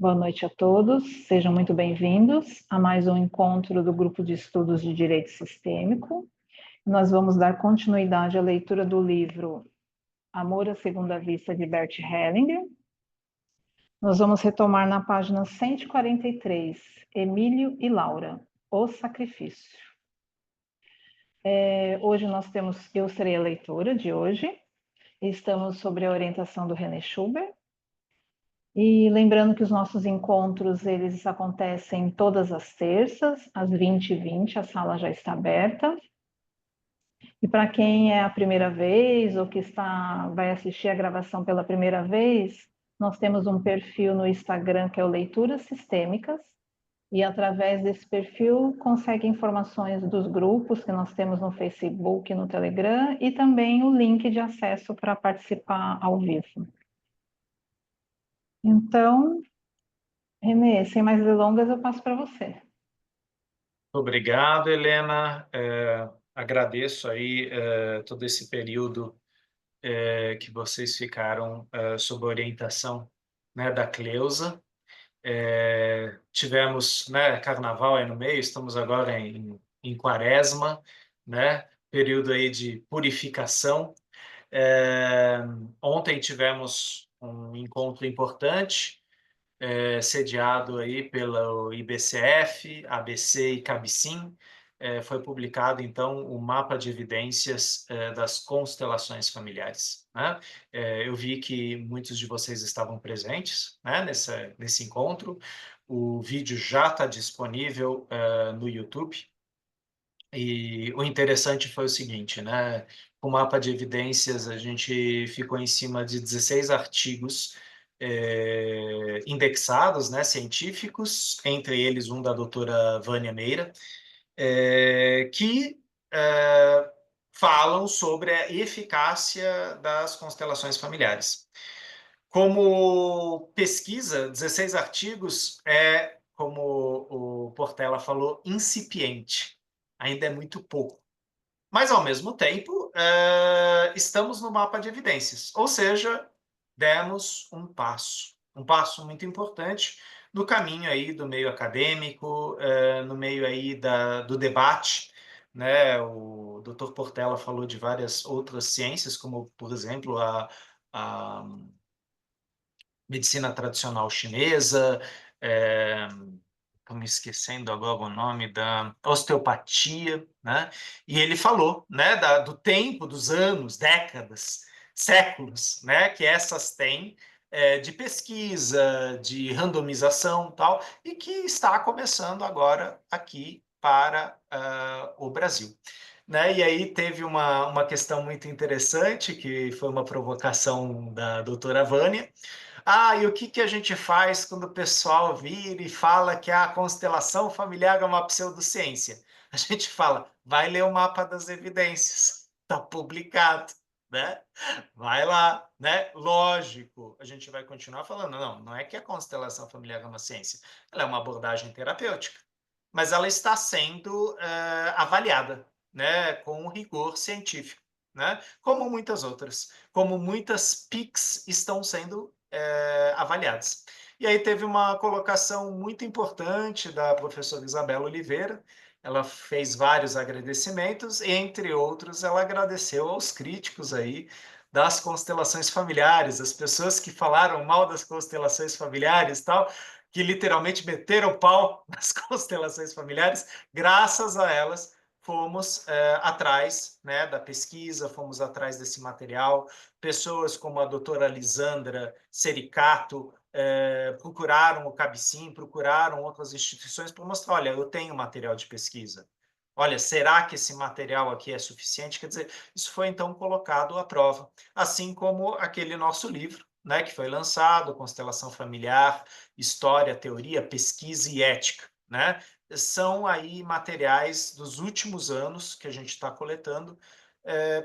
Boa noite a todos, sejam muito bem-vindos a mais um encontro do Grupo de Estudos de Direito Sistêmico. Nós vamos dar continuidade à leitura do livro Amor à Segunda Vista, de Bert Hellinger. Nós vamos retomar na página 143, Emílio e Laura, O Sacrifício. Hoje eu serei a leitora de hoje, estamos sob a orientação do René Schubert. E lembrando que os nossos encontros, eles acontecem todas as terças, às 20h20, a sala já está aberta. E para quem é a primeira vez ou que vai assistir a gravação pela primeira vez, nós temos um perfil no Instagram que é o Leituras Sistêmicas, e através desse perfil consegue informações dos grupos que nós temos no Facebook e no Telegram, e também o link de acesso para participar ao vivo. Então, Renê, sem mais delongas, eu passo para você. Obrigado, Helena. Agradeço aí todo esse período que vocês ficaram sob a orientação, né, da Cleusa. Tivemos, né, carnaval aí no meio, estamos agora em quaresma, né, período aí de purificação. Ontem tivemos um encontro importante, sediado aí pelo IBCF, ABC e Cabicim. Foi publicado, então, o mapa de evidências das constelações familiares, né? Eu vi que muitos de vocês estavam presentes, né, nesse encontro. O vídeo já está disponível no YouTube. E o interessante foi o seguinte, né? Com o mapa de evidências, a gente ficou em cima de 16 artigos indexados, né, científicos, entre eles um da doutora Vânia Meira, que falam sobre a eficácia das constelações familiares. Como pesquisa, 16 artigos como o Portela falou, incipiente. Ainda é muito pouco. Mas, ao mesmo tempo, estamos no mapa de evidências, ou seja, demos um passo muito importante no caminho aí do meio acadêmico, no meio aí do debate, né? O Dr. Portela falou de várias outras ciências, como, por exemplo, a medicina tradicional chinesa, estou me esquecendo agora o nome da osteopatia, né? E ele falou, né, do tempo, dos anos, décadas, séculos, né, que essas têm de pesquisa, de randomização, tal, e que está começando agora aqui para o Brasil. Né? E aí teve uma questão muito interessante, que foi uma provocação da doutora Vânia. E o que a gente faz quando o pessoal vira e fala que a constelação familiar é uma pseudociência? A gente fala, vai ler o mapa das evidências, está publicado, né? Vai lá, né? Lógico, a gente vai continuar falando, não é que a constelação familiar é uma ciência, ela é uma abordagem terapêutica, mas ela está sendo avaliada, né, com rigor científico, né? Como muitas outras, como muitas PICs estão sendo avaliadas. E aí teve uma colocação muito importante da professora Isabela Oliveira. Ela fez vários agradecimentos, entre outros, ela agradeceu aos críticos aí das constelações familiares, as pessoas que falaram mal das constelações familiares, tal, que literalmente meteram pau nas constelações familiares. Graças a elas fomos atrás, né, da pesquisa, fomos atrás desse material. Pessoas como a doutora Lisandra Sericato procuraram o Cabicim, procuraram outras instituições para mostrar, olha, eu tenho material de pesquisa. Olha, será que esse material aqui é suficiente? Quer dizer, isso foi então colocado à prova, assim como aquele nosso livro, né, que foi lançado, Constelação Familiar, História, Teoria, Pesquisa e Ética, né? São aí materiais dos últimos anos que a gente está coletando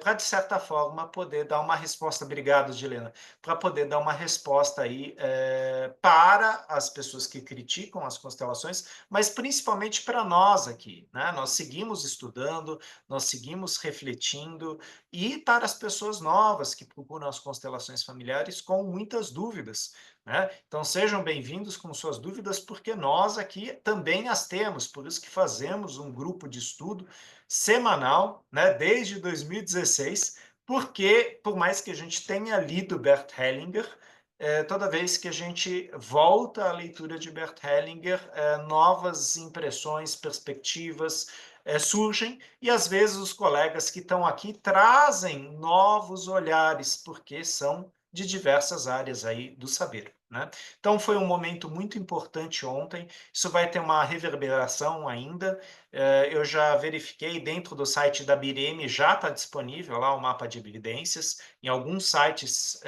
para, de certa forma, poder dar uma resposta, obrigado, Dilena, para poder dar uma resposta aí para as pessoas que criticam as constelações, mas principalmente para nós aqui, né? Nós seguimos estudando, nós seguimos refletindo, e para as pessoas novas que procuram as constelações familiares com muitas dúvidas, né? Então, sejam bem-vindos com suas dúvidas, porque nós aqui também as temos, por isso que fazemos um grupo de estudo semanal, né, desde 2016, porque, por mais que a gente tenha lido Bert Hellinger, toda vez que a gente volta à leitura de Bert Hellinger, novas impressões, perspectivas surgem, e às vezes os colegas que estão aqui trazem novos olhares, porque são de diversas áreas aí do saber, né? Então foi um momento muito importante ontem, isso vai ter uma reverberação ainda, eu já verifiquei dentro do site da BIREM, já está disponível lá o mapa de evidências, em alguns sites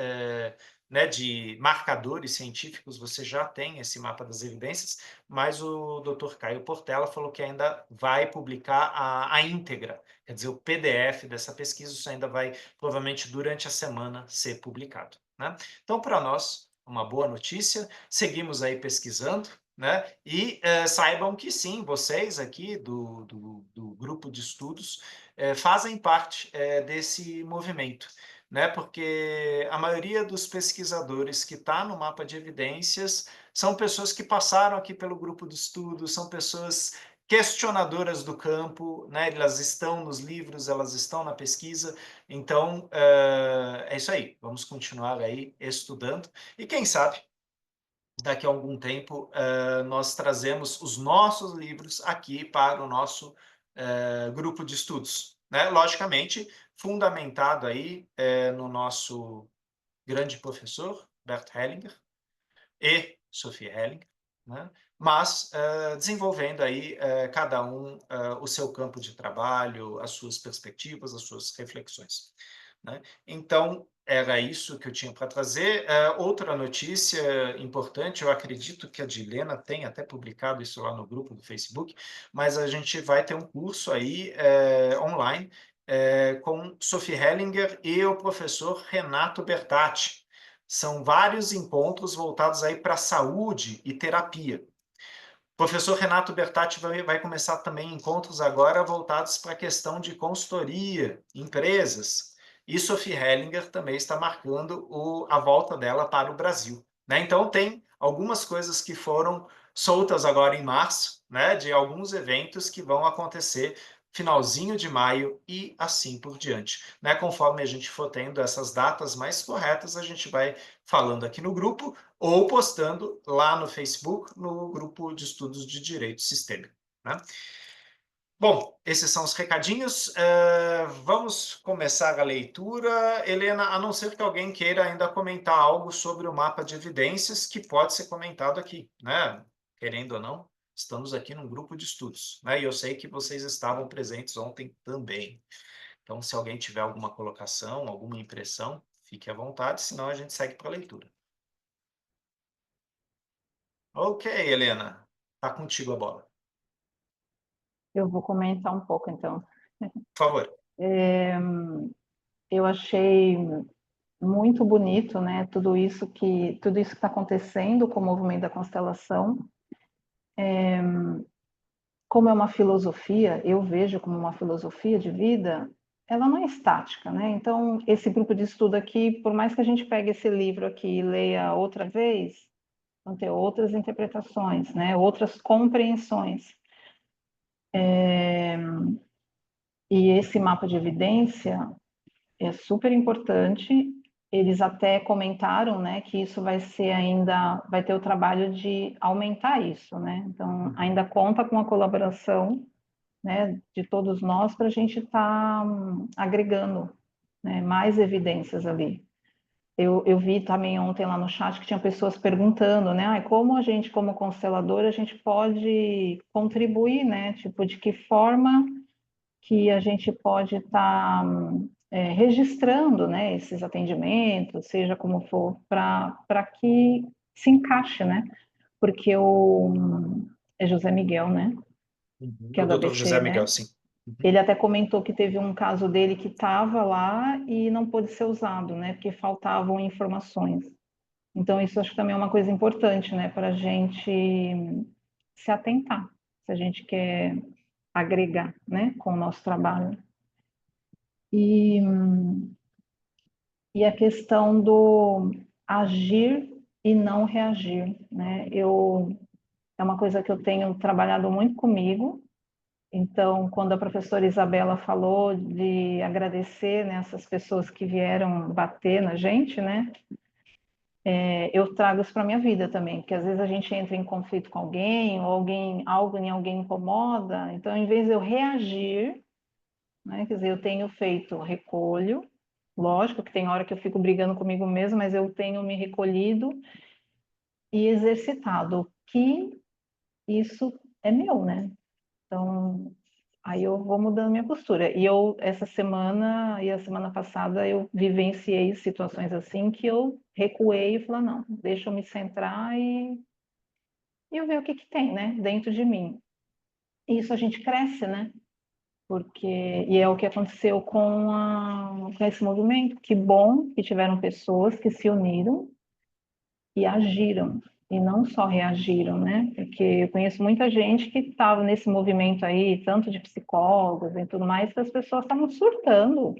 né, de marcadores científicos, você já tem esse mapa das evidências, mas o Dr. Caio Portela falou que ainda vai publicar a íntegra, quer dizer, o PDF dessa pesquisa, isso ainda vai, provavelmente, durante a semana, ser publicado, né? Então, para nós, uma boa notícia, seguimos aí pesquisando, né? E saibam que sim, vocês aqui do grupo de estudos fazem parte desse movimento, né? Porque a maioria dos pesquisadores que está no mapa de evidências são pessoas que passaram aqui pelo grupo de estudo, são pessoas questionadoras do campo, né? Elas estão nos livros, elas estão na pesquisa, então é isso aí, vamos continuar aí estudando, e quem sabe daqui a algum tempo nós trazemos os nossos livros aqui para o nosso grupo de estudos, né? Logicamente, fundamentado aí no nosso grande professor, Bert Hellinger, e Sophie Hellinger, né? Mas desenvolvendo aí cada um o seu campo de trabalho, as suas perspectivas, as suas reflexões, né? Então, era isso que eu tinha para trazer. Outra notícia importante, eu acredito que a Dilena tem até publicado isso lá no grupo do Facebook, mas a gente vai ter um curso aí online com Sophie Hellinger e o professor Renato Bertatti. São vários encontros voltados aí para saúde e terapia. O professor Renato Bertatti vai começar também encontros agora voltados para a questão de consultoria, empresas. E Sophie Hellinger também está marcando a volta dela para o Brasil, né? Então, tem algumas coisas que foram soltas agora em março, né? De alguns eventos que vão acontecer finalzinho de maio e assim por diante, né? Conforme a gente for tendo essas datas mais corretas, a gente vai falando aqui no grupo ou postando lá no Facebook, no grupo de estudos de direito sistêmico, né? Bom, esses são os recadinhos. Vamos começar a leitura. Helena, a não ser que alguém queira ainda comentar algo sobre o mapa de evidências, que pode ser comentado aqui, né? Querendo ou não, estamos aqui num grupo de estudos, né? E eu sei que vocês estavam presentes ontem também. Então, se alguém tiver alguma colocação, alguma impressão, fique à vontade, senão a gente segue para a leitura. Ok, Helena, tá contigo a bola. Eu vou comentar um pouco, então. Por favor. Eu achei muito bonito, né, tudo isso que está acontecendo com o movimento da constelação. Como é uma filosofia, eu vejo como uma filosofia de vida, ela não é estática, né? Então, esse grupo de estudo aqui, por mais que a gente pegue esse livro aqui e leia outra vez, vão ter outras interpretações, né? Outras compreensões. E esse mapa de evidência é super importante. Eles até comentaram, né, que isso vai ter o trabalho de aumentar isso, né? Então, ainda conta com a colaboração, né, de todos nós para a gente estar agregando, né, mais evidências ali. Eu vi também ontem lá no chat que tinha pessoas perguntando, né, como a gente, como constelador, a gente pode contribuir, né, tipo, de que forma que a gente pode estar registrando, né, esses atendimentos, seja como for, para que se encaixe, né, porque é José Miguel, né, que é O do doutor ABC, José Miguel, né, sim. Uhum. ele até comentou que teve um caso dele que estava lá e não pôde ser usado, né, porque faltavam informações. Então, isso acho que também é uma coisa importante, né, para a gente se atentar, se a gente quer agregar, né, com o nosso trabalho. E a questão do agir e não reagir, né? É uma coisa que eu tenho trabalhado muito comigo. Então, quando a professora Isabela falou de agradecer, né, essas pessoas que vieram bater na gente, né? Eu trago isso para minha vida também, porque às vezes a gente entra em conflito com alguém, ou algo em alguém incomoda. Então, em vez de eu reagir, né, quer dizer, eu tenho feito recolho. Lógico que tem hora que eu fico brigando comigo mesma, mas eu tenho me recolhido e exercitado, que isso é meu, né? Então, aí eu vou mudando minha postura. E essa semana e a semana passada, eu vivenciei situações assim que eu recuei e falei, não, deixa eu me centrar e eu ver o que que tem, né, dentro de mim. E isso a gente cresce, né? E é o que aconteceu com esse movimento. Que bom que tiveram pessoas que se uniram e agiram, e não só reagiram, né? Porque eu conheço muita gente que estava nesse movimento aí, tanto de psicólogos e tudo mais, que as pessoas estavam surtando.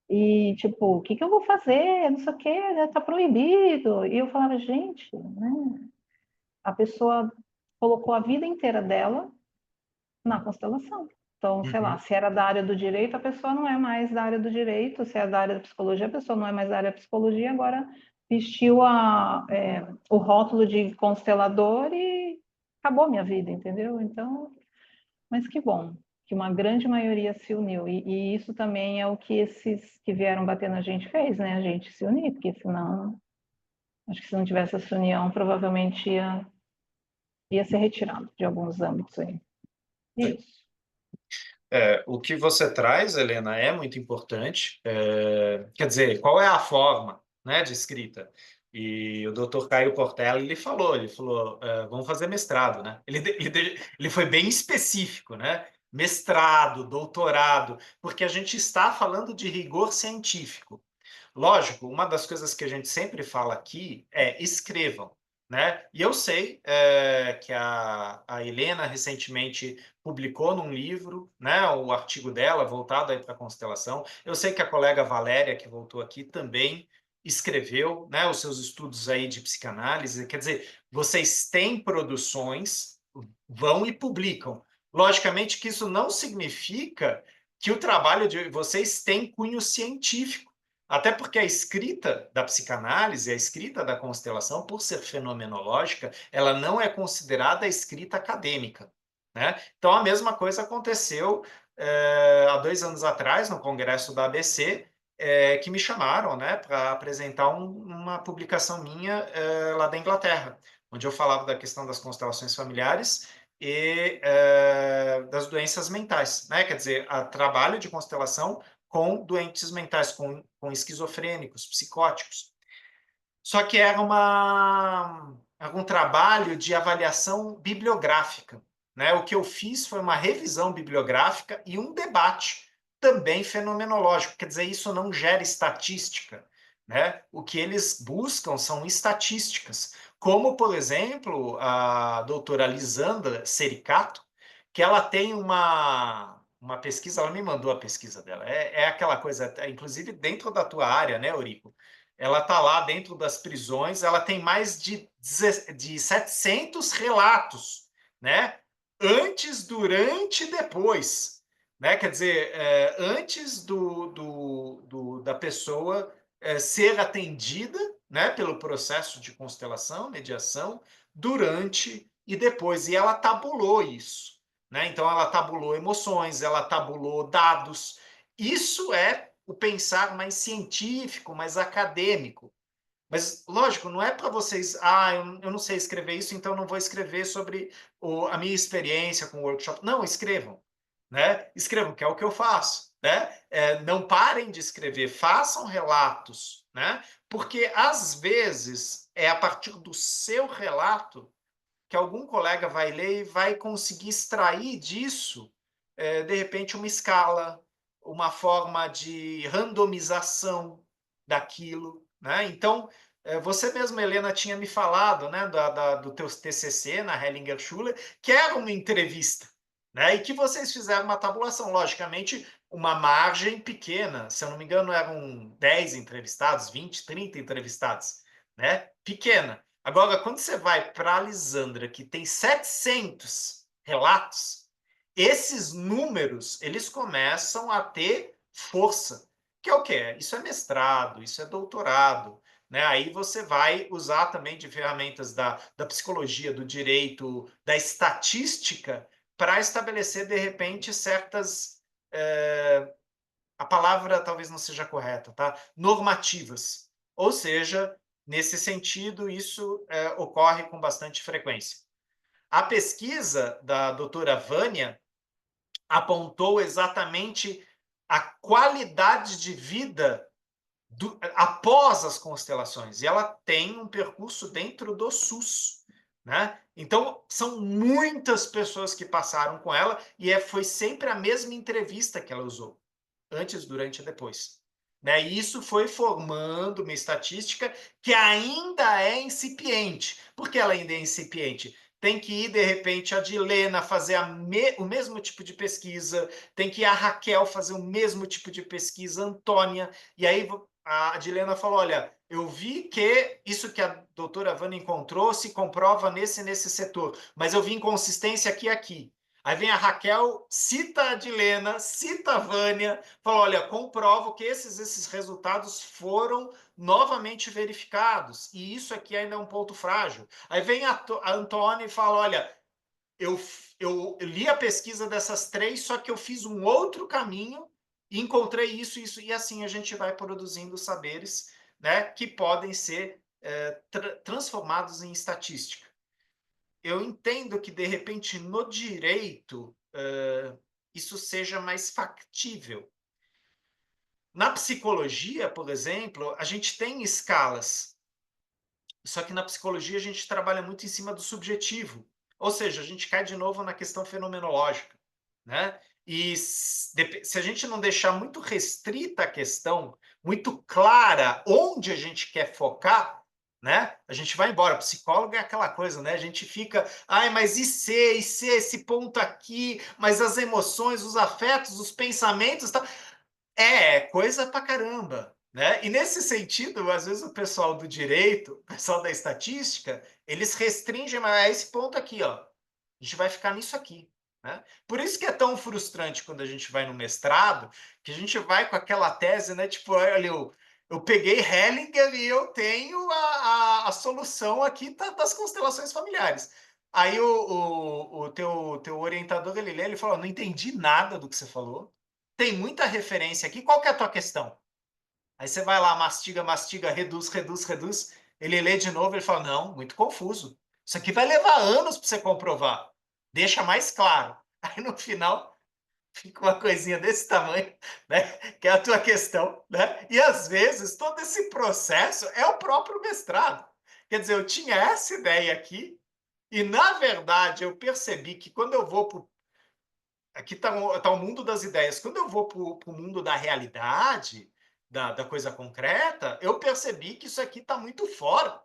E, tipo, o que que eu vou fazer? Não sei o quê, né? Tá proibido. E eu falava, gente, né? A pessoa colocou a vida inteira dela na constelação. Então, sei lá, Uhum. se era da área do direito, a pessoa não é mais da área do direito, se é da área da psicologia, a pessoa não é mais da área da psicologia, agora vestiu o rótulo de constelador e acabou minha vida, entendeu? Então, mas que bom que uma grande maioria se uniu. E isso também é o que esses que vieram bater na gente fez, né? A gente se unir, porque senão, acho que se não tivesse essa união, provavelmente ia ser retirado de alguns âmbitos aí. E é isso. O que você traz, Helena, é muito importante. Quer dizer, qual é a forma, né, de escrita? E o doutor Caio Portela, ele falou, vamos fazer mestrado, né? Ele foi bem específico, né? Mestrado, doutorado, porque a gente está falando de rigor científico. Lógico, uma das coisas que a gente sempre fala aqui é escrevam, né? E eu sei que a Helena recentemente publicou num livro, né, o artigo dela voltado aí para a constelação. Eu sei que a colega Valéria, que voltou aqui, também escreveu, né, os seus estudos aí de psicanálise. Quer dizer, vocês têm produções, vão e publicam. Logicamente que isso não significa que o trabalho de vocês tem cunho científico. Até porque a escrita da psicanálise, a escrita da constelação, por ser fenomenológica, ela não é considerada escrita acadêmica, né? Então, a mesma coisa aconteceu há 2 anos atrás, no congresso da ABC, que me chamaram, né, para apresentar uma publicação minha lá da Inglaterra, onde eu falava da questão das constelações familiares e das doenças mentais, né? Quer dizer, a trabalho de constelação com doentes mentais, com esquizofrênicos, psicóticos. Só que era um trabalho de avaliação bibliográfica, né? O que eu fiz foi uma revisão bibliográfica e um debate também fenomenológico. Quer dizer, isso não gera estatística, né? O que eles buscam são estatísticas, como, por exemplo, a doutora Lisandra Sericato, que ela tem uma pesquisa, ela me mandou a pesquisa dela. É aquela coisa, inclusive dentro da tua área, né, Eurico? Ela está lá dentro das prisões, ela tem mais de 700 relatos, né? Antes, durante e depois. Né? Quer dizer, antes da pessoa ser atendida, né, pelo processo de constelação, mediação, durante e depois. E ela tabulou isso. Né? Então, ela tabulou emoções, ela tabulou dados. Isso é o pensar mais científico, mais acadêmico. Mas, lógico, não é para vocês, eu não sei escrever isso, então não vou escrever sobre a minha experiência com o workshop. Não, escrevam, né? Escrevam, que é o que eu faço, né? Não parem de escrever, façam relatos, né? Porque, às vezes, é a partir do seu relato que algum colega vai ler e vai conseguir extrair disso, de repente, uma escala, uma forma de randomização daquilo, né? Então, você mesma, Helena, tinha me falado, né, do teu TCC na Hellinger Schule, que era uma entrevista, né? E que vocês fizeram uma tabulação, logicamente, uma margem pequena, se eu não me engano, eram 10 entrevistados, 20, 30 entrevistados, né? Pequena. Agora, quando você vai para a Lisandra, que tem 700 relatos, esses números eles começam a ter força. Que é o quê? Isso é mestrado, isso é doutorado. Né? Aí você vai usar também de ferramentas da psicologia, do direito, da estatística, para estabelecer, de repente, certas. A palavra talvez não seja correta, tá? Normativas. Ou seja, nesse sentido, isso ocorre com bastante frequência. A pesquisa da doutora Vânia apontou exatamente a qualidade de vida após as constelações. E ela tem um percurso dentro do SUS. Né? Então, são muitas pessoas que passaram com ela e foi sempre a mesma entrevista que ela usou, antes, durante e depois. Né? E isso foi formando uma estatística que ainda é incipiente. Por que ela ainda é incipiente? Tem que ir, de repente, a Dilena fazer o mesmo tipo de pesquisa, tem que ir a Raquel fazer o mesmo tipo de pesquisa, a Antônia, e aí a Dilena falou, olha, eu vi que isso que a doutora Vânia encontrou se comprova nesse setor, mas eu vi inconsistência aqui e aqui. Aí vem a Raquel, cita a Dilena, cita a Vânia, fala, olha, comprovo que esses resultados foram novamente verificados, e isso aqui ainda é um ponto frágil. Aí vem a Antônia e fala, olha, eu li a pesquisa dessas três, só que eu fiz um outro caminho e encontrei isso, e assim a gente vai produzindo saberes, né, que podem ser transformados em estatística. Eu entendo que, de repente, no direito, isso seja mais factível. Na psicologia, por exemplo, a gente tem escalas, só que na psicologia a gente trabalha muito em cima do subjetivo, ou seja, a gente cai de novo na questão fenomenológica. Né? E se a gente não deixar muito restrita a questão, muito clara onde a gente quer focar, né? A gente vai embora. O psicólogo é aquela coisa, né? A gente fica, ai, mas e se esse ponto aqui, mas as emoções, os afetos, os pensamentos, tá? Coisa pra caramba, né? E nesse sentido, às vezes o pessoal do direito, o pessoal da estatística, eles restringem a esse ponto aqui, ó. A gente vai ficar nisso aqui. Né? Por isso que é tão frustrante quando a gente vai no mestrado, que a gente vai com aquela tese, né? Tipo, olha, eu peguei Hellinger e eu tenho a solução aqui das constelações familiares. Aí o teu orientador, ele lê, ele falou, não entendi nada do que você falou, tem muita referência aqui, qual que é a tua questão? Aí você vai lá, mastiga, mastiga, reduz, reduz, reduz, ele lê de novo, ele fala, não, muito confuso. Isso aqui vai levar anos para você comprovar. Deixa mais claro. Aí no final fica uma coisinha desse tamanho, né? Que é a tua questão, né? E às vezes todo esse processo é o próprio mestrado. Quer dizer, eu tinha essa ideia aqui e na verdade eu percebi que quando eu vou para aqui está o mundo das ideias. Quando eu vou para o mundo da realidade, da coisa concreta, eu percebi que isso aqui está muito fora.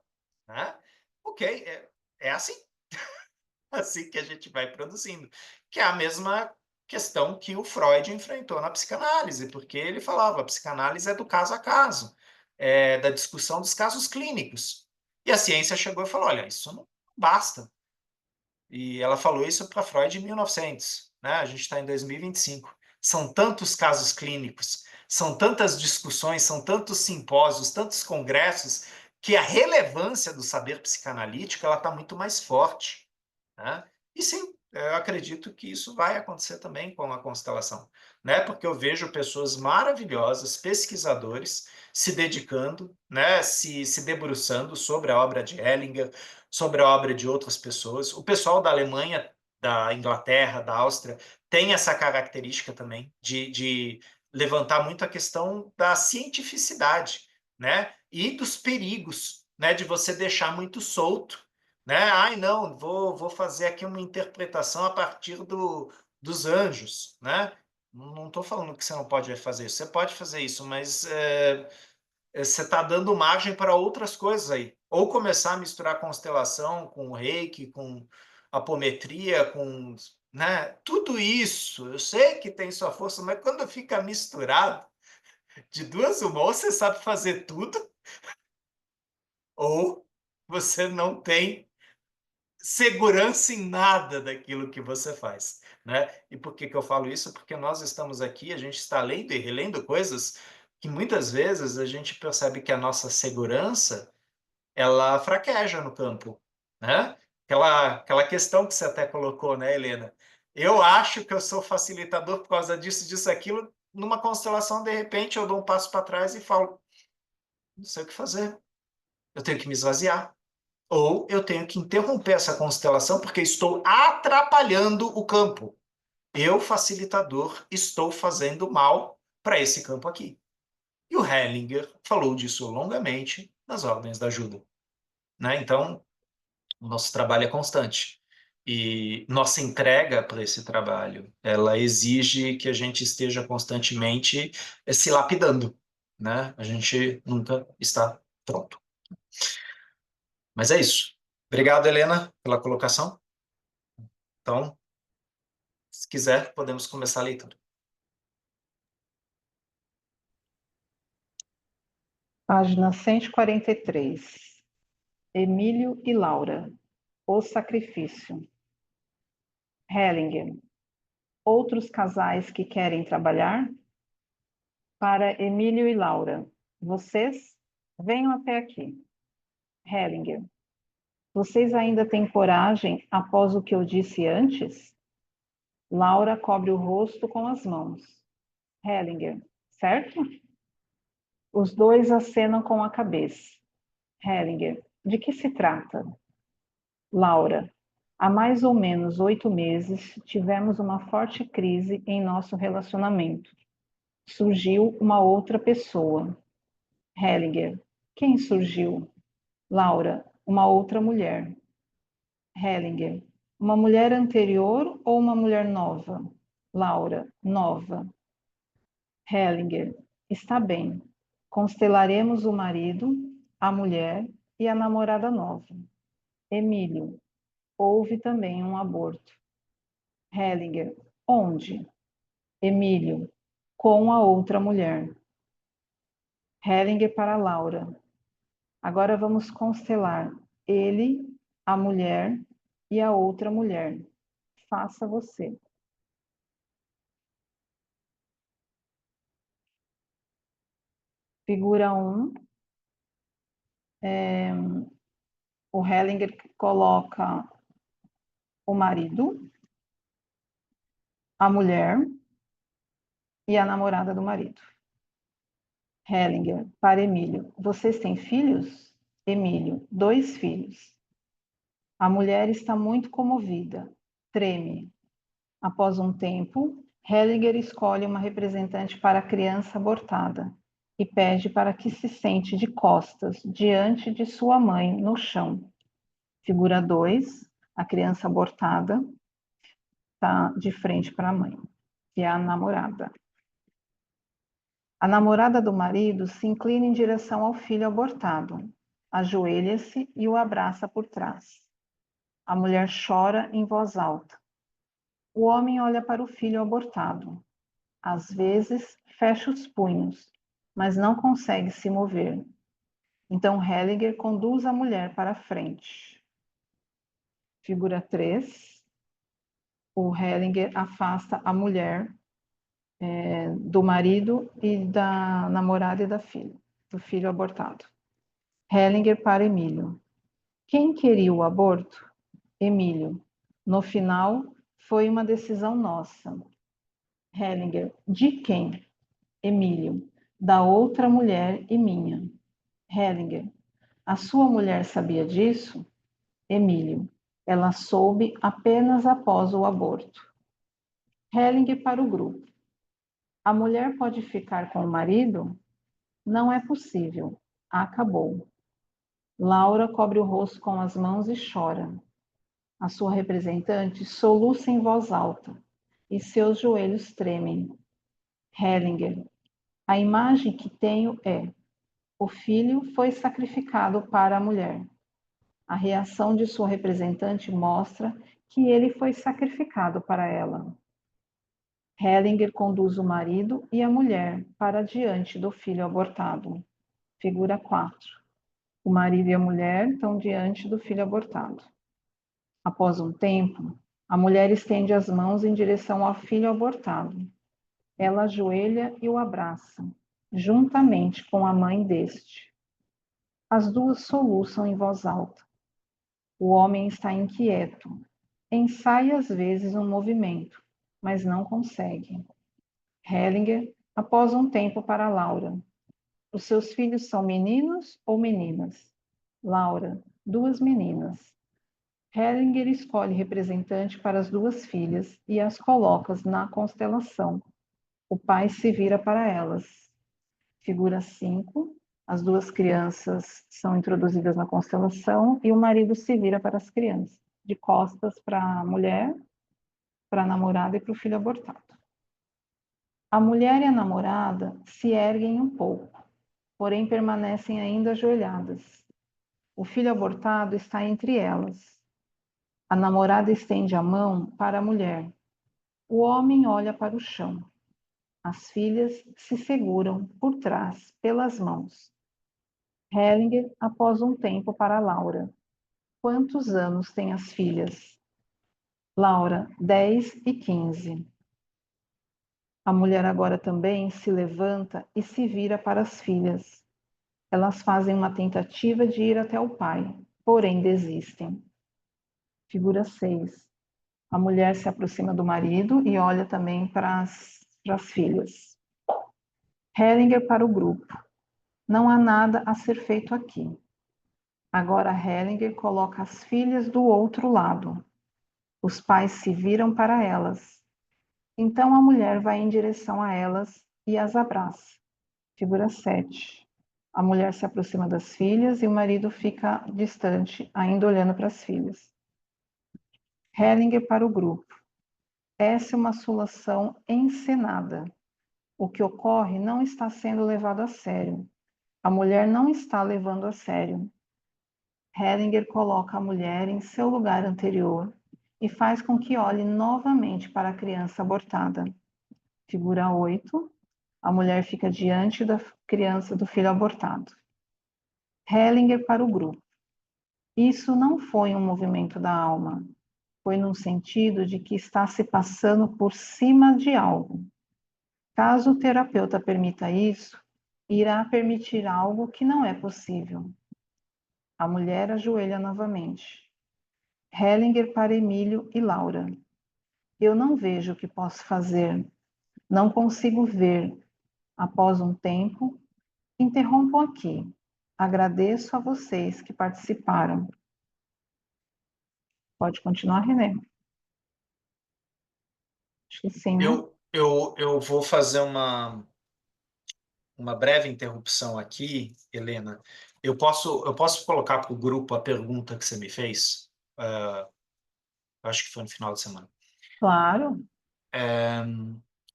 Né? Ok, é assim. Assim que a gente vai produzindo. Que é a mesma questão que o Freud enfrentou na psicanálise, porque ele falava, a psicanálise é do caso a caso, da discussão dos casos clínicos. E a ciência chegou e falou, olha, isso não basta. E ela falou isso para Freud em 1900, né? A gente está em 2025. São tantos casos clínicos, são tantas discussões, são tantos simpósios, tantos congressos, que a relevância do saber psicanalítico ela está muito mais forte. Né? E sim, eu acredito que isso vai acontecer também com a constelação, né? Porque eu vejo pessoas maravilhosas, pesquisadores, se dedicando, né? se debruçando sobre a obra de Hellinger, sobre a obra de outras pessoas. O pessoal da Alemanha, da Inglaterra, da Áustria, tem essa característica também de levantar muito a questão da cientificidade, né? E dos perigos, né? De você deixar muito solto, né? Ai, não, vou fazer aqui uma interpretação a partir dos anjos, né? Não estou falando que você não pode fazer isso, você pode fazer isso, mas você está dando margem para outras coisas aí. Ou começar a misturar constelação com reiki, com apometria, com, né? Tudo isso, eu sei que tem sua força, mas quando fica misturado, de duas uma, ou você sabe fazer tudo, ou você não tem segurança em nada daquilo que você faz, né? E por que que eu falo isso? Porque nós estamos aqui, a gente está lendo e relendo coisas que muitas vezes a gente percebe que a nossa segurança, ela fraqueja no campo, né? Aquela questão que você até colocou, né, Helena? Eu acho que eu sou facilitador por causa disso, disso, aquilo. Numa constelação, de repente, eu dou um passo para trás e falo, não sei o que fazer. Eu tenho que me esvaziar. Ou eu tenho que interromper essa constelação porque estou atrapalhando o campo. Eu, facilitador, estou fazendo mal para esse campo aqui. E o Hellinger falou disso longamente nas ordens da ajuda, né? Então, o nosso trabalho é constante. E nossa entrega para esse trabalho, ela exige que a gente esteja constantemente se lapidando, né? A gente nunca está pronto. Mas é isso. Obrigado, Helena, pela colocação. Então, se quiser, podemos começar a leitura. Página 143. Emílio e Laura. O sacrifício. Hellinger. Outros casais que querem trabalhar? Para Emílio e Laura. Vocês venham até aqui. Hellinger. Vocês ainda têm coragem após o que eu disse antes? Laura cobre o rosto com as mãos. Hellinger. Certo? Os dois acenam com a cabeça. Hellinger. De que se trata? Laura. Há mais ou menos 8 meses, tivemos uma forte crise em nosso relacionamento. Surgiu uma outra pessoa. Hellinger. Quem surgiu? Laura. Uma outra mulher. Hellinger. Uma mulher anterior ou uma mulher nova? Laura. Nova. Hellinger. Está bem. Constelaremos o marido, a mulher e a namorada nova. Emílio. Houve também um aborto. Hellinger. Onde? Emílio. Com a outra mulher. Hellinger para Laura. Agora vamos constelar ele, a mulher e a outra mulher. Faça você. Figura 1. O Hellinger coloca o marido, a mulher e a namorada do marido. Hellinger para Emílio. Vocês têm filhos? Emílio. 2 filhos. A mulher está muito comovida. Treme. Após um tempo, Hellinger escolhe uma representante para a criança abortada e pede para que se sente de costas diante de sua mãe no chão. Figura 2, a criança abortada está de frente para a mãe, que é a namorada. A namorada do marido se inclina em direção ao filho abortado, ajoelha-se e o abraça por trás. A mulher chora em voz alta. O homem olha para o filho abortado. Às vezes, fecha os punhos, mas não consegue se mover. Então, Hellinger conduz a mulher para a frente. Figura 3. O Hellinger afasta a mulher do marido e da namorada e da filha, do filho abortado. Hellinger para Emílio. Quem queria o aborto? Emílio. No final, foi uma decisão nossa. Hellinger. De quem? Emílio. Da outra mulher e minha. Hellinger. A sua mulher sabia disso? Emílio. Ela soube apenas após o aborto. Hellinger para o grupo. A mulher pode ficar com o marido? Não é possível. Acabou. Laura cobre o rosto com as mãos e chora. A sua representante soluça em voz alta e seus joelhos tremem. Hellinger. A imagem que tenho é: o filho foi sacrificado para a mulher. A reação de sua representante mostra que ele foi sacrificado para ela. Hellinger conduz o marido e a mulher para diante do filho abortado. Figura 4. O marido e a mulher estão diante do filho abortado. Após um tempo, a mulher estende as mãos em direção ao filho abortado. Ela ajoelha e o abraça, juntamente com a mãe deste. As duas soluçam em voz alta. O homem está inquieto. Ensaia às vezes um movimento, mas não consegue. Hellinger, após um tempo, para Laura. Os seus filhos são meninos ou meninas? Laura, duas meninas. Hellinger escolhe representante para as duas filhas e as coloca na constelação. O pai se vira para elas. Figura 5. As duas crianças são introduzidas na constelação e o marido se vira para as crianças, de costas para a mulher, para a namorada e para o filho abortado. A mulher e a namorada se erguem um pouco, porém permanecem ainda ajoelhadas. O filho abortado está entre elas. A namorada estende a mão para a mulher. O homem olha para o chão. As filhas se seguram por trás, pelas mãos. Hellinger, após um tempo, para Laura. Quantos anos têm as filhas? Laura, 10 e 15. A mulher agora também se levanta e se vira para as filhas. Elas fazem uma tentativa de ir até o pai, porém desistem. Figura 6. A mulher se aproxima do marido e olha também para as filhas. Hellinger para o grupo. Não há nada a ser feito aqui. Agora Hellinger coloca as filhas do outro lado. Os pais se viram para elas. Então a mulher vai em direção a elas e as abraça. Figura 7. A mulher se aproxima das filhas e o marido fica distante, ainda olhando para as filhas. Hellinger para o grupo. Essa é uma solução encenada. O que ocorre não está sendo levado a sério. A mulher não está levando a sério. Hellinger coloca a mulher em seu lugar anterior e faz com que olhe novamente para a criança abortada. Figura 8. A mulher fica diante da criança do filho abortado. Hellinger para o grupo. Isso não foi um movimento da alma. Foi num sentido de que está se passando por cima de algo. Caso o terapeuta permita isso, irá permitir algo que não é possível. A mulher ajoelha novamente. Hellinger para Emílio e Laura. Eu não vejo o que posso fazer. Não consigo ver. Após um tempo, interrompo aqui. Agradeço a vocês que participaram. Pode continuar, René. Acho que sim, né? Eu vou fazer uma breve interrupção aqui, Helena. Eu posso colocar para o grupo a pergunta que você me fez? Acho que foi no final de semana. Claro.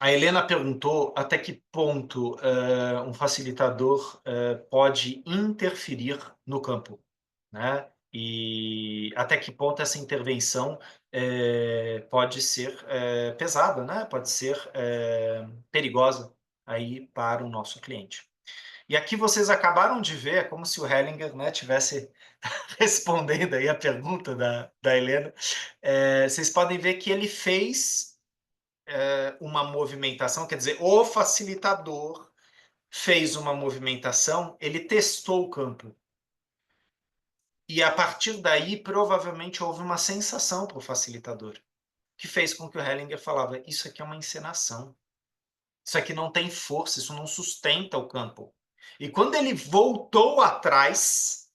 A Helena perguntou até que ponto um facilitador pode interferir no campo, né? E até que ponto essa intervenção pode ser pesada, né? Pode ser perigosa aí para o nosso cliente. E aqui vocês acabaram de ver, é como se o Hellinger, né, tivesse respondendo aí a pergunta da Helena. Vocês podem ver que ele fez uma movimentação, quer dizer, o facilitador fez uma movimentação, ele testou o campo. E a partir daí, provavelmente houve uma sensação para o facilitador, que fez com que o Hellinger falava: isso aqui é uma encenação. Isso aqui não tem força, isso não sustenta o campo. E quando ele voltou atrás,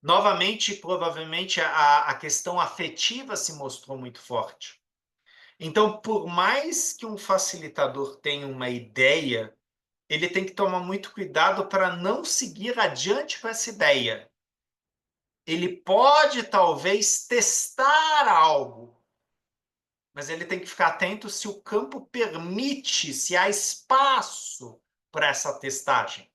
novamente, provavelmente a questão afetiva se mostrou muito forte. Então, por mais que um facilitador tenha uma ideia, ele tem que tomar muito cuidado para não seguir adiante com essa ideia. Ele pode, talvez, testar algo, mas ele tem que ficar atento se o campo permite, se há espaço para essa testagem,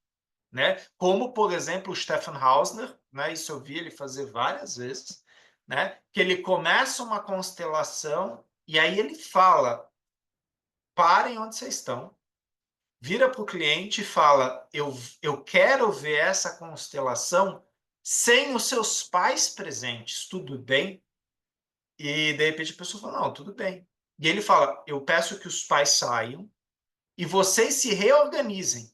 né? Como, por exemplo, o Stefan Hausner, né? Isso eu vi ele fazer várias vezes, né? Que ele começa uma constelação e aí ele fala: parem onde vocês estão, vira para o cliente e fala: eu quero ver essa constelação sem os seus pais presentes, tudo bem? E de repente a pessoa fala, não, tudo bem. E ele fala, eu peço que os pais saiam e vocês se reorganizem.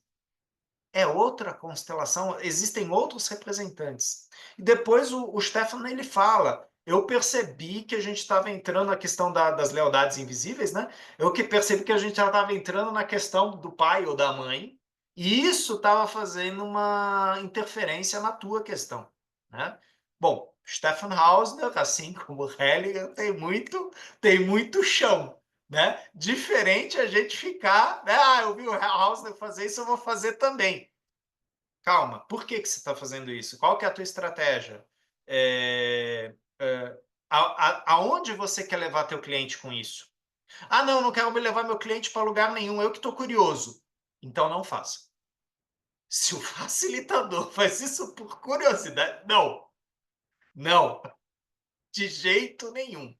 É outra constelação, existem outros representantes. E depois o Stefan ele fala, eu percebi que a gente estava entrando na questão das lealdades invisíveis, né? Eu que percebi que a gente já estava entrando na questão do pai ou da mãe, e isso estava fazendo uma interferência na tua questão, né? Bom, Stefan Hausner, assim como Hellinger, tem muito chão, né? Diferente a gente ficar, né? Ah, eu vi o Hausner fazer isso, eu vou fazer também. Calma, por que você está fazendo isso? Qual que é a tua estratégia? Aonde você quer levar teu cliente com isso? Ah, não quero levar meu cliente para lugar nenhum, eu que estou curioso. Então não faça. Se o facilitador faz isso por curiosidade, não, de jeito nenhum.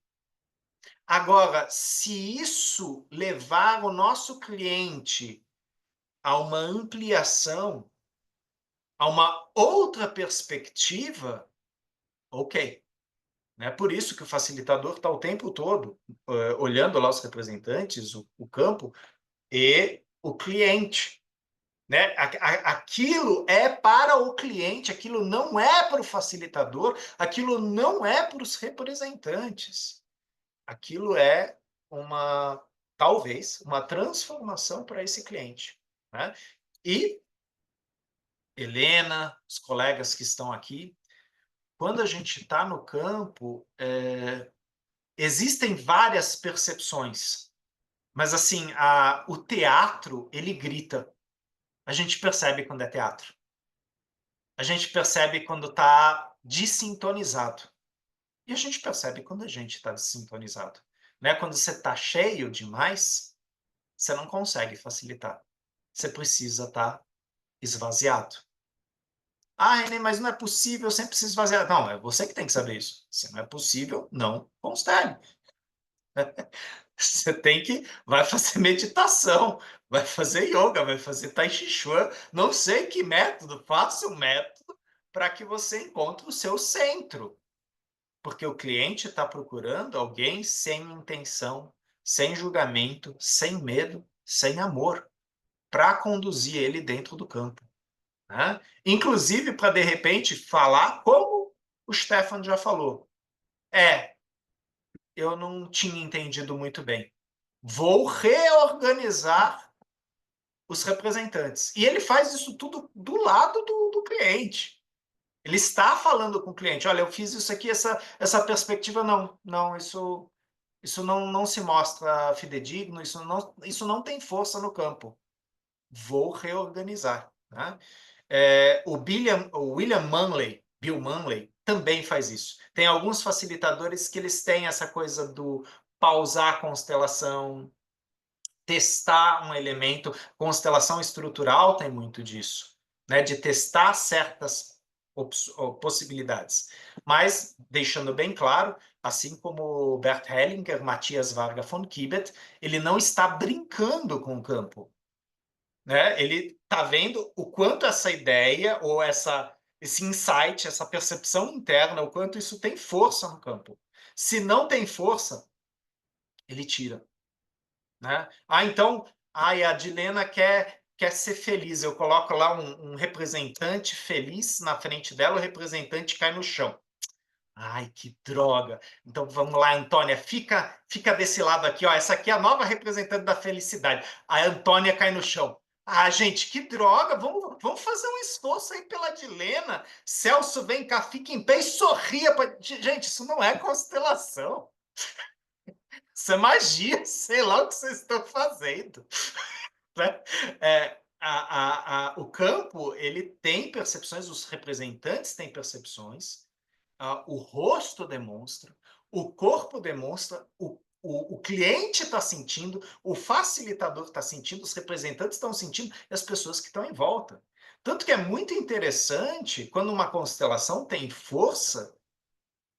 Agora, se isso levar o nosso cliente a uma ampliação, a uma outra perspectiva, ok. Né? Por isso que o facilitador está o tempo todo olhando lá os representantes, o campo e o cliente. Né? Aquilo é para o cliente, aquilo não é para o facilitador, aquilo não é para os representantes. Aquilo é talvez, uma transformação para esse cliente. Né? E Helena, os colegas que estão aqui, quando a gente está no campo, existem várias percepções, mas assim, o teatro, ele grita. A gente percebe quando é teatro. A gente percebe quando está desintonizado. E a gente percebe quando a gente está desintonizado. Né? Quando você está cheio demais, você não consegue facilitar. Você precisa estar esvaziado. Ah, René, mas não é possível, eu sempre preciso esvaziar. Não, é você que tem que saber isso. Se não é possível, não consegue. Você vai fazer meditação, vai fazer yoga, vai fazer tai chi chuan, não sei que método, faça um método para que você encontre o seu centro. Porque o cliente está procurando alguém sem intenção, sem julgamento, sem medo, sem amor, para conduzir ele dentro do campo. Né? Inclusive para, de repente, falar como o Stefan já falou. Eu não tinha entendido muito bem. Vou reorganizar os representantes. E ele faz isso tudo do lado do cliente. Ele está falando com o cliente, olha, eu fiz isso aqui, essa perspectiva, isso não se mostra fidedigno, isso não tem força no campo. Vou reorganizar. Né? O Bill Manley, também faz isso. Tem alguns facilitadores que eles têm essa coisa do pausar a constelação, testar um elemento. Constelação estrutural tem muito disso, né? De testar certas possibilidades. Mas, deixando bem claro, assim como Bert Hellinger, Matthias Varga von Kibet, ele não está brincando com o campo. Né? Ele está vendo o quanto essa ideia ou esse insight, essa percepção interna, o quanto isso tem força no campo. Se não tem força, ele tira. Né? Então, a Dilena quer ser feliz. Eu coloco lá um representante feliz na frente dela, o representante cai no chão. Ai, que droga. Então, vamos lá, Antônia, fica desse lado aqui. Ó. Essa aqui é a nova representante da felicidade. A Antônia cai no chão. Ah, gente, que droga. Vamos fazer um esforço aí pela Dilena. Celso, vem cá, fica em pé e sorria. Gente, isso não é constelação. Isso é magia, sei lá o que vocês estão fazendo. Né? O campo ele tem percepções, os representantes têm percepções, o rosto demonstra, o corpo demonstra, o cliente está sentindo, o facilitador está sentindo, os representantes estão sentindo e as pessoas que estão em volta. Tanto que é muito interessante quando uma constelação tem força,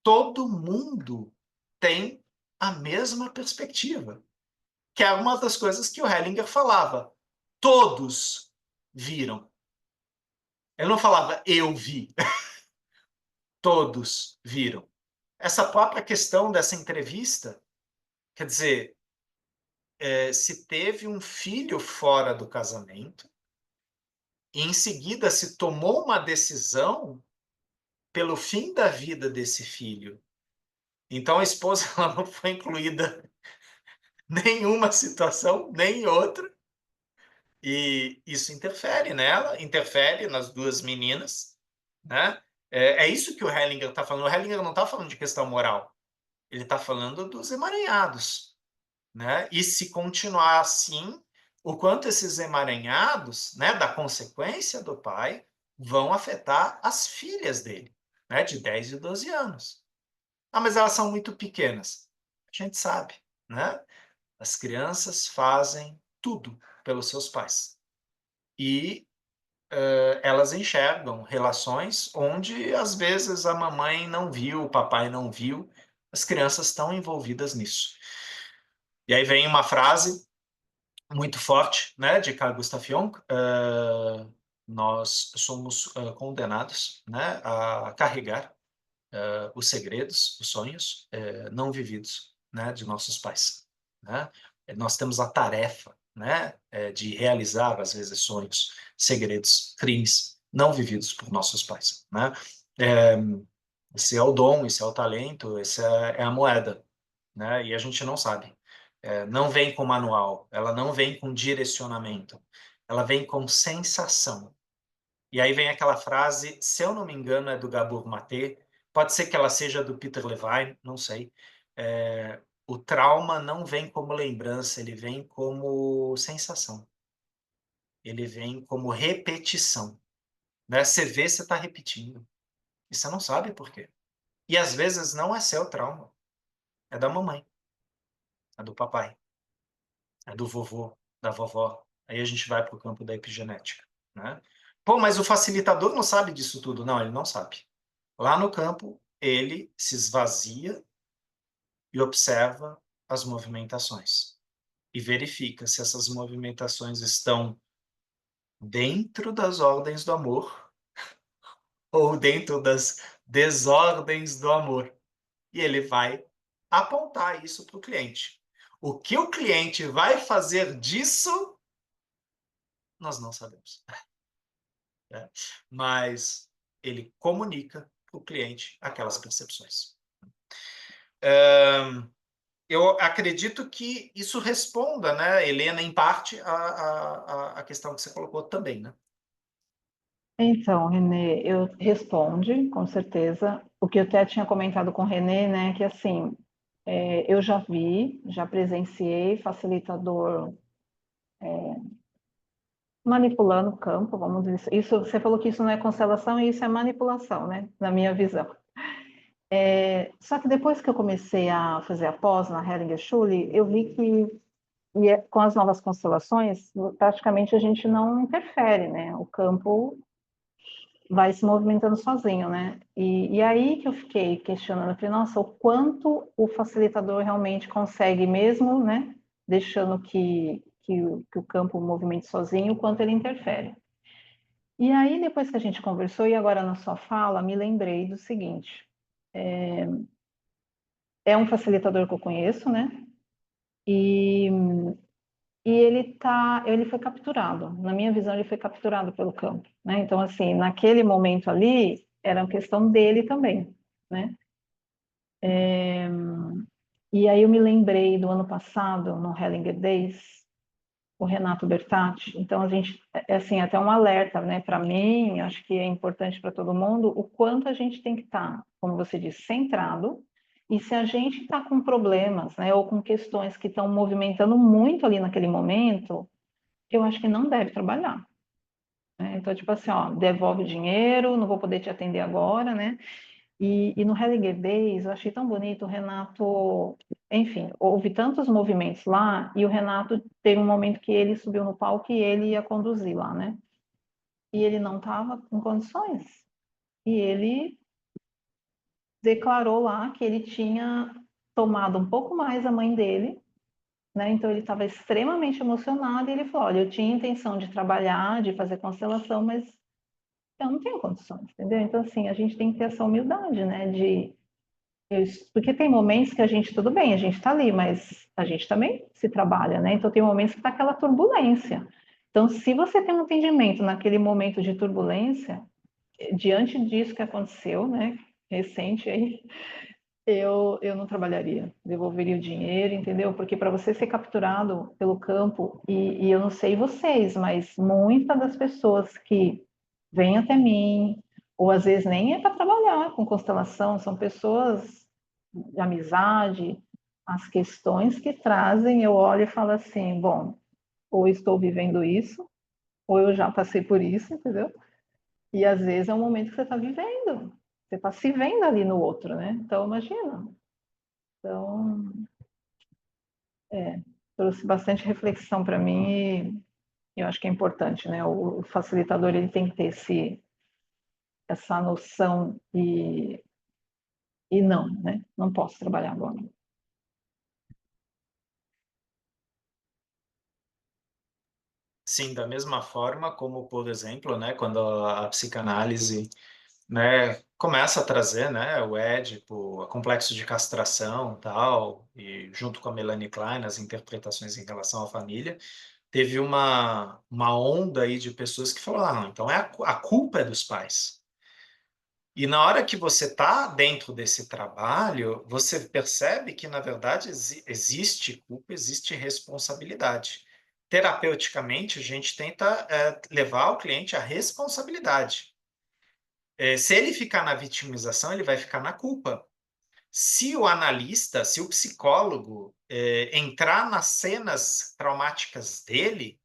todo mundo tem a mesma perspectiva, que é uma das coisas que o Hellinger falava. Todos viram. Ele não falava eu vi. todos viram. Essa própria questão dessa entrevista, quer dizer, se teve um filho fora do casamento, e em seguida se tomou uma decisão pelo fim da vida desse filho. Então a esposa ela não foi incluída nenhuma situação, nem em outra, e isso interfere nela, interfere nas duas meninas, né? É isso que o Hellinger está falando. O Hellinger não está falando de questão moral, ele está falando dos emaranhados, né? E se continuar assim, o quanto esses emaranhados, né, da consequência do pai, vão afetar as filhas dele, né, de 10 e 12 anos. Ah, mas elas são muito pequenas. A gente sabe, né? As crianças fazem tudo pelos seus pais. E elas enxergam relações onde, às vezes, a mamãe não viu, o papai não viu. As crianças estão envolvidas nisso. E aí vem uma frase muito forte, né, de Carl Gustav Jung. Nós somos condenados, né, a carregar os segredos, os sonhos não vividos, né, de nossos pais, né? Nós temos a tarefa, né, de realizar às vezes sonhos, segredos, crimes não vividos por nossos pais, né? É, esse é o dom, esse é o talento, essa é a moeda, né? E a gente não sabe. Não vem com manual, ela não vem com direcionamento, ela vem com sensação. E aí vem aquela frase, se eu não me engano, é do Gabor Maté, pode ser que ela seja do Peter Levine, não sei. O trauma não vem como lembrança, ele vem como sensação. Ele vem como repetição. Né? Você vê, você está repetindo. E você não sabe por quê. E às vezes não é seu trauma, é da mamãe, é do papai, é do vovô, da vovó. Aí a gente vai para o campo da epigenética. Né? Pô, mas o facilitador não sabe disso tudo. Não, ele não sabe. Lá no campo, ele se esvazia e observa as movimentações e verifica se essas movimentações estão dentro das ordens do amor ou dentro das desordens do amor. E ele vai apontar isso para o cliente. O que o cliente vai fazer disso, nós não sabemos. Né? Mas ele comunica para o cliente aquelas percepções. Eu acredito que isso responda, né, Helena, em parte, a questão que você colocou também, né? Então, Renê, eu responde, com certeza. O que eu até tinha comentado com o Renê, né, que assim, eu já vi, já presenciei facilitador manipulando o campo, vamos dizer. Isso, você falou que isso não é constelação e isso é manipulação, né, na minha visão. Só que depois que eu comecei a fazer a pós na Hellinger Schule, eu vi que com as novas constelações, praticamente a gente não interfere, né? O campo vai se movimentando sozinho, né? E aí que eu fiquei questionando, eu falei, nossa, o quanto o facilitador realmente consegue mesmo, né? Deixando que o campo movimente sozinho, o quanto ele interfere. E aí, depois que a gente conversou, e agora na sua fala, me lembrei do seguinte, é um facilitador que eu conheço, né? E, e ele foi capturado. Na minha visão, ele foi capturado pelo campo, né? Então, assim, naquele momento ali, era uma questão dele também, né? E aí eu me lembrei do ano passado, no Hellinger Days, o Renato Bertatti. Então, a gente, assim, até um alerta, né? Para mim, acho que é importante para todo mundo, o quanto a gente tem que estar, como você disse, centrado. E se a gente está com problemas, né, ou com questões que estão movimentando muito ali naquele momento, eu acho que não deve trabalhar. Né? Então, tipo assim, ó, devolve o dinheiro, não vou poder te atender agora, né? E no Hellinger Days, eu achei tão bonito, o Renato, enfim, houve tantos movimentos lá, e o Renato teve um momento que ele subiu no palco e ele ia conduzir lá, né? E ele não estava em condições. E ele declarou lá que ele tinha tomado um pouco mais a mãe dele, né? Então ele estava extremamente emocionado e ele falou: olha, eu tinha intenção de trabalhar, de fazer constelação, mas eu não tenho condições, entendeu? Então, assim, a gente tem que ter essa humildade, né? Porque tem momentos que a gente, tudo bem, a gente está ali, mas a gente também se trabalha, né? Então, tem momentos que está aquela turbulência. Então, se você tem um entendimento naquele momento de turbulência, diante disso que aconteceu, né? Recente aí, eu não trabalharia, devolveria o dinheiro, entendeu? Porque para você ser capturado pelo campo, e eu não sei vocês, mas muitas das pessoas que vêm até mim, ou às vezes nem é para trabalhar com constelação, são pessoas de amizade, as questões que trazem, eu olho e falo assim, bom, ou estou vivendo isso, ou eu já passei por isso, entendeu? E às vezes é um momento que você está vivendo, você está se vendo ali no outro, né? Então, imagina. Então, trouxe bastante reflexão para mim e eu acho que é importante, né? O facilitador ele tem que ter essa noção e não, né? Não posso trabalhar agora. Sim, da mesma forma como, por exemplo, né, quando a psicanálise, né, começa a trazer, né, o Édipo, o complexo de castração, tal, e junto com a Melanie Klein, as interpretações em relação à família, teve uma onda aí de pessoas que falaram, ah, não, então a culpa é dos pais. E na hora que você está dentro desse trabalho, você percebe que, na verdade, existe culpa, existe responsabilidade. Terapeuticamente, a gente tenta levar o cliente à responsabilidade. Se ele ficar na vitimização, ele vai ficar na culpa. Se o analista, se o psicólogo entrar nas cenas traumáticas dele,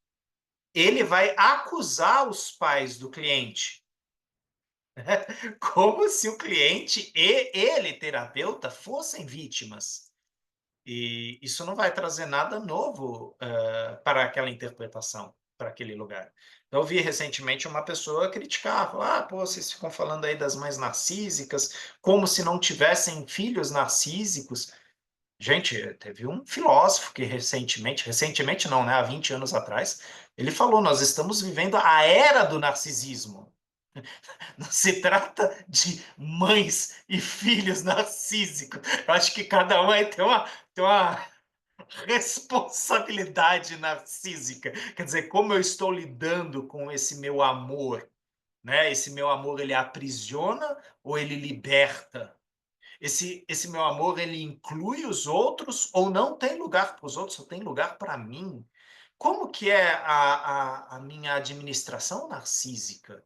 ele vai acusar os pais do cliente. Como se o cliente e ele, terapeuta, fossem vítimas. E isso não vai trazer nada novo para aquela interpretação, para aquele lugar. Eu vi recentemente uma pessoa criticar, falar, ah, pô, vocês ficam falando aí das mães narcísicas, como se não tivessem filhos narcísicos. Gente, teve um filósofo que recentemente não, né, há 20 anos atrás, ele falou, nós estamos vivendo a era do narcisismo. Não se trata de mães e filhos narcísicos. Eu acho que cada um vai ter uma responsabilidade narcísica. Quer dizer, como eu estou lidando com esse meu amor, né? Esse meu amor, ele aprisiona ou ele liberta? Esse meu amor, ele inclui os outros ou não tem lugar para os outros, só tem lugar para mim? Como que é a minha administração narcísica?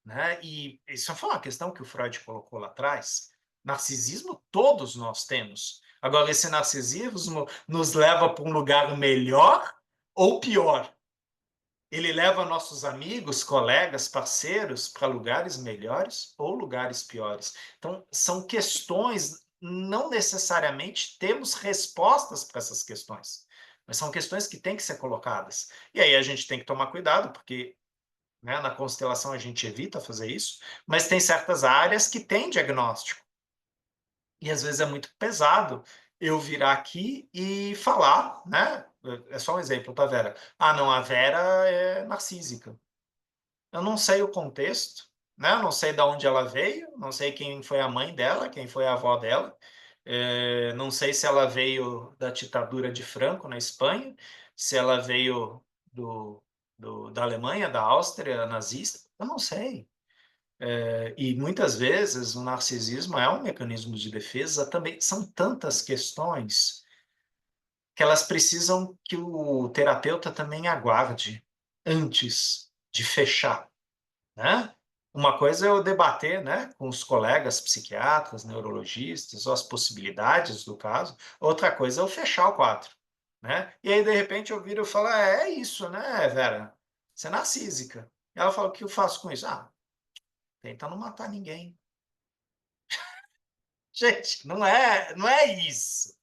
Né? E isso foi uma questão que o Freud colocou lá atrás. Narcisismo todos nós temos. Agora, esse narcisismo nos leva para um lugar melhor ou pior? Ele leva nossos amigos, colegas, parceiros para lugares melhores ou lugares piores? Então, são questões, não necessariamente temos respostas para essas questões, mas são questões que têm que ser colocadas. E aí a gente tem que tomar cuidado, porque né? Na constelação a gente evita fazer isso, mas tem certas áreas que têm diagnóstico. E às vezes é muito pesado eu virar aqui e falar, né? É só um exemplo, tá, Vera? Ah, não, a Vera é narcísica. Eu não sei o contexto, né? Eu não sei de onde ela veio, não sei quem foi a mãe dela, quem foi a avó dela. Não sei se ela veio da ditadura de Franco na Espanha, se ela veio da Alemanha, da Áustria nazista. Eu não sei. E muitas vezes o narcisismo é um mecanismo de defesa também. São tantas questões que elas precisam que o terapeuta também aguarde antes de fechar, né? Uma coisa é eu debater, né, com os colegas psiquiatras, neurologistas, ou as possibilidades do caso. Outra coisa é eu fechar o quadro, né? E aí, de repente, eu viro e falo, é isso, né, Vera? Você é narcísica. E ela fala, o que eu faço com isso? Ah, tenta não matar ninguém. Gente, não é isso,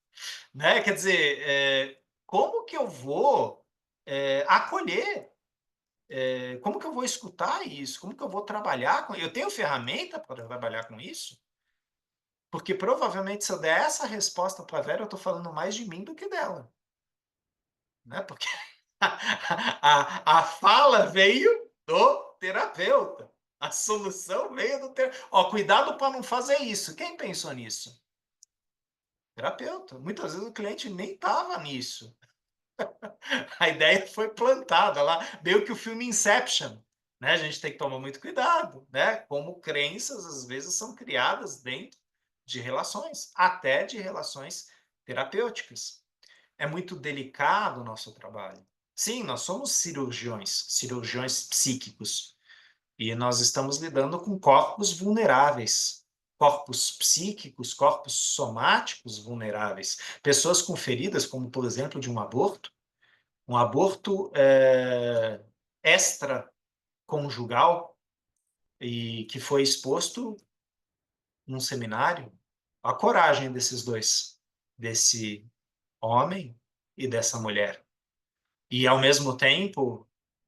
né? Quer dizer, como que eu vou acolher? Como que eu vou escutar isso? Como que eu vou trabalhar com? Eu tenho ferramenta para trabalhar com isso? Porque provavelmente se eu der essa resposta para a Vera, eu estou falando mais de mim do que dela, né? Porque a fala veio do terapeuta. A solução veio do terapeuta. Ó, cuidado para não fazer isso. Quem pensou nisso? Terapeuta. Muitas vezes o cliente nem estava nisso. A ideia foi plantada lá, meio que o filme Inception, né? A gente tem que tomar muito cuidado, né? Como crenças às vezes são criadas dentro de relações, até de relações terapêuticas. É muito delicado o nosso trabalho. Sim, nós somos cirurgiões, cirurgiões psíquicos, e nós estamos lidando com corpos vulneráveis, corpos psíquicos, corpos somáticos vulneráveis, pessoas com feridas, como por exemplo de um aborto extraconjugal, e que foi exposto num seminário. A coragem desses dois, desse homem e dessa mulher. E, ao mesmo tempo,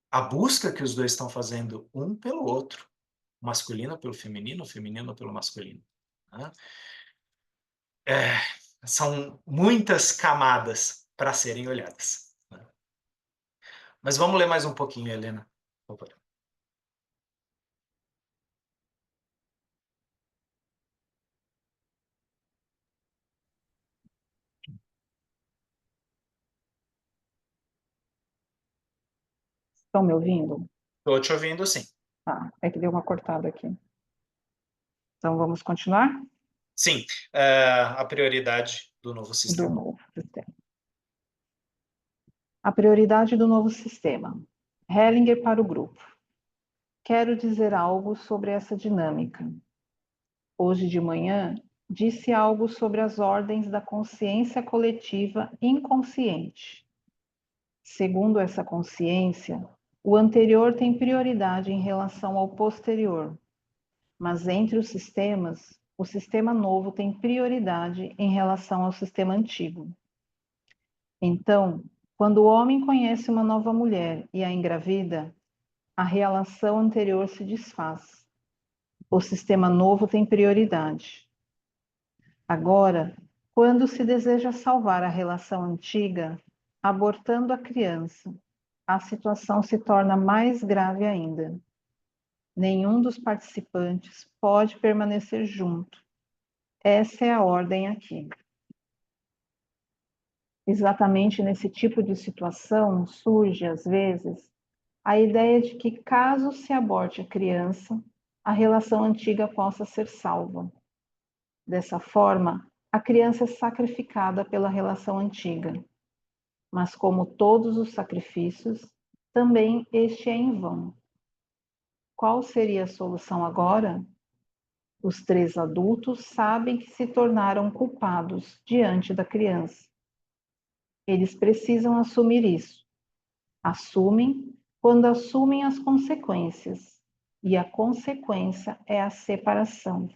a busca que os dois estão fazendo um pelo outro, o masculino pelo feminino, o feminino pelo masculino. Né? São muitas camadas para serem olhadas. Né? Mas vamos ler mais um pouquinho, Helena. Por favor. Estão me ouvindo? Estou te ouvindo, sim. Tá, é que deu uma cortada aqui. Então, vamos continuar? Sim, a prioridade do novo Do sistema. novo sistema. A prioridade do novo sistema. Hellinger para o grupo. Quero dizer algo sobre essa dinâmica. Hoje de manhã, disse algo sobre as ordens da consciência coletiva inconsciente. Segundo essa consciência, o anterior tem prioridade em relação ao posterior, mas entre os sistemas, o sistema novo tem prioridade em relação ao sistema antigo. Então, quando o homem conhece uma nova mulher e a engravida, a relação anterior se desfaz. O sistema novo tem prioridade. Agora, quando se deseja salvar a relação antiga, abortando a criança, a situação se torna mais grave ainda. Nenhum dos participantes pode permanecer junto. Essa é a ordem aqui. Exatamente nesse tipo de situação surge, às vezes, a ideia de que, caso se aborte a criança, a relação antiga possa ser salva. Dessa forma, a criança é sacrificada pela relação antiga. Mas, como todos os sacrifícios, também este é em vão. Qual seria a solução agora? Os três adultos sabem que se tornaram culpados diante da criança. Eles precisam assumir isso. Assumem quando assumem as consequências, e a consequência é a separação.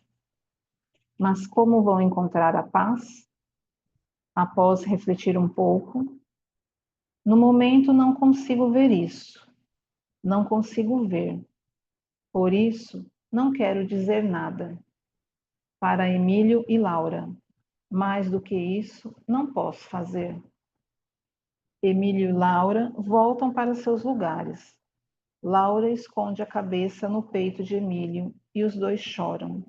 Mas como vão encontrar a paz? Após refletir um pouco, no momento não consigo ver isso, não consigo ver. Por isso, não quero dizer nada. Para Emílio e Laura, mais do que isso, não posso fazer. Emílio e Laura voltam para seus lugares. Laura esconde a cabeça no peito de Emílio e os dois choram.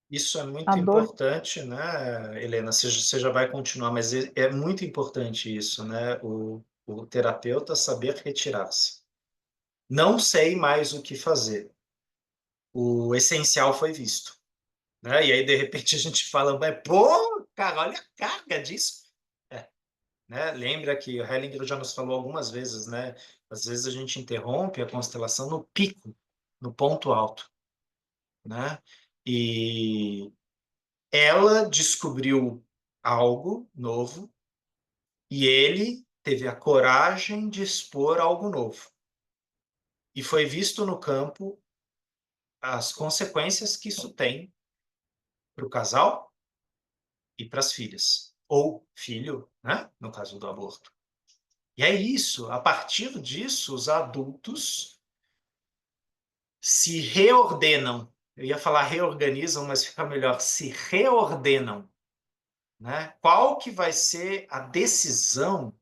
Isso é A muito dor. importante, né, Helena? Você já vai continuar, mas é muito importante isso, né? O terapeuta saber retirar-se. Não sei mais o que fazer. O essencial foi visto, né? E aí, de repente, a gente fala, mas, pô, cara, olha a carga disso. Né? Lembra que o Hellinger já nos falou algumas vezes, né? Às vezes a gente interrompe a constelação no pico, no ponto alto, né? E ela descobriu algo novo e ele teve a coragem de expor algo novo. E foi visto no campo as consequências que isso tem para o casal e para as filhas, ou filho, né? No caso do aborto. E é isso, a partir disso, os adultos se reordenam. Eu ia falar reorganizam, mas fica melhor, se reordenam. Né? Qual que vai ser a decisão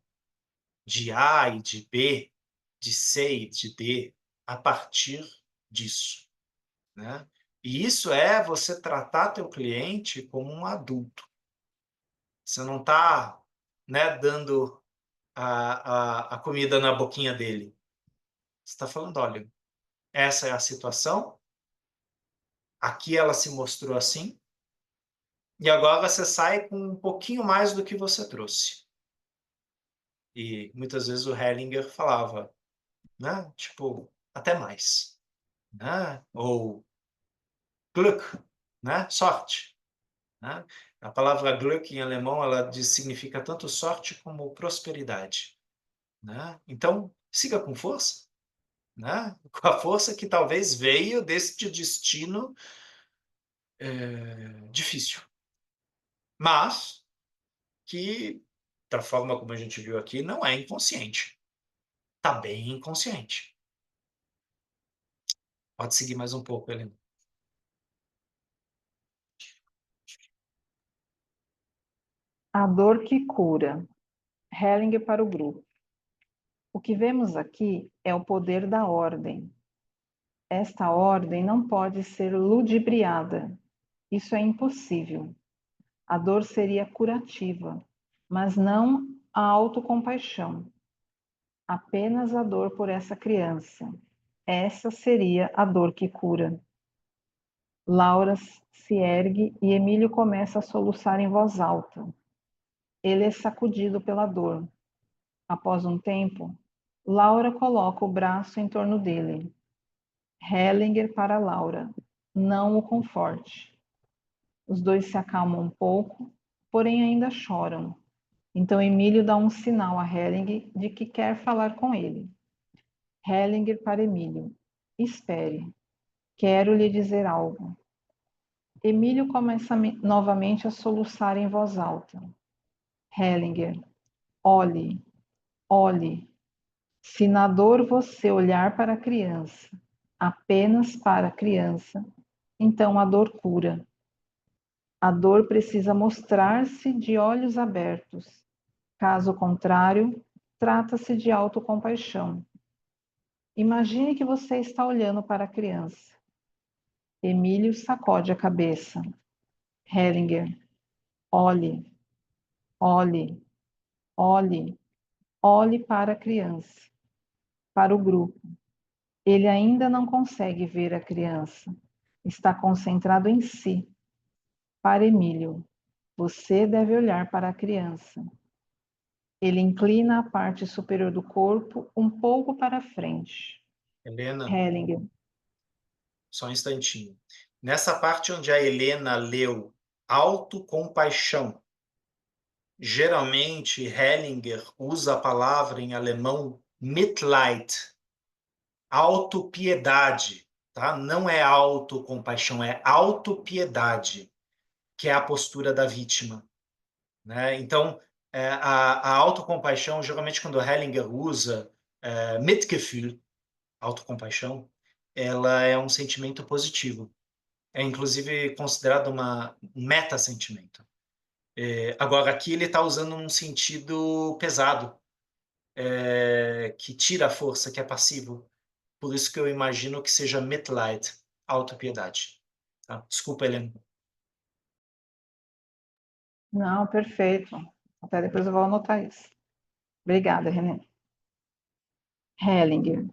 de A e de B, de C e de D, a partir disso, né? E isso é você tratar teu cliente como um adulto. Você não está, né, dando a comida na boquinha dele. Você está falando, olha, essa é a situação, aqui ela se mostrou assim, e agora você sai com um pouquinho mais do que você trouxe. E muitas vezes o Hellinger falava, né, tipo, até mais, né? Ou Glück, né? Sorte, né? A palavra Glück em alemão ela significa tanto sorte como prosperidade, né? Então, siga com força, né? Com a força que talvez veio deste destino difícil, mas que, da forma como a gente viu aqui, não é inconsciente. Tá bem inconsciente. Pode seguir mais um pouco, Helena. A dor que cura. Hellinger para o grupo. O que vemos aqui é o poder da ordem. Esta ordem não pode ser ludibriada. Isso é impossível. A dor seria curativa, mas não a autocompaixão. Apenas a dor por essa criança. Essa seria a dor que cura. Laura se ergue e Emílio começa a soluçar em voz alta. Ele é sacudido pela dor. Após um tempo, Laura coloca o braço em torno dele. Hellinger para Laura. Não o conforte. Os dois se acalmam um pouco, porém ainda choram. Então Emílio dá um sinal a Hellinger de que quer falar com ele. Hellinger para Emílio. Espere. Quero lhe dizer algo. Emílio começa novamente a soluçar em voz alta. Hellinger. Olhe, olhe. Se na dor você olhar para a criança, apenas para a criança, então a dor cura. A dor precisa mostrar-se de olhos abertos. Caso contrário, trata-se de autocompaixão. Imagine que você está olhando para a criança. Emílio sacode a cabeça. Hellinger. Olhe, olhe, olhe, olhe para a criança, para o grupo. Ele ainda não consegue ver a criança. Está concentrado em si. Para Emílio, você deve olhar para a criança. Ele inclina a parte superior do corpo um pouco para frente. Helena, Hellinger. só um instantinho. Nessa parte onde a Helena leu autocompaixão, geralmente Hellinger usa a palavra em alemão Mitleid, autopiedade, tá? Não é autocompaixão, é autopiedade, que é a postura da vítima, né? Então, a autocompaixão, geralmente quando Hellinger usa Mitgefühl, autocompaixão, ela é um sentimento positivo. É inclusive considerado um meta-sentimento. Agora, aqui ele está usando um sentido pesado, que tira a força, que é passivo. Por isso que eu imagino que seja Mitleid, autopiedade. Tá? Desculpa, Helena. Não, perfeito. Até depois eu vou anotar isso. Obrigada, René. Hellinger.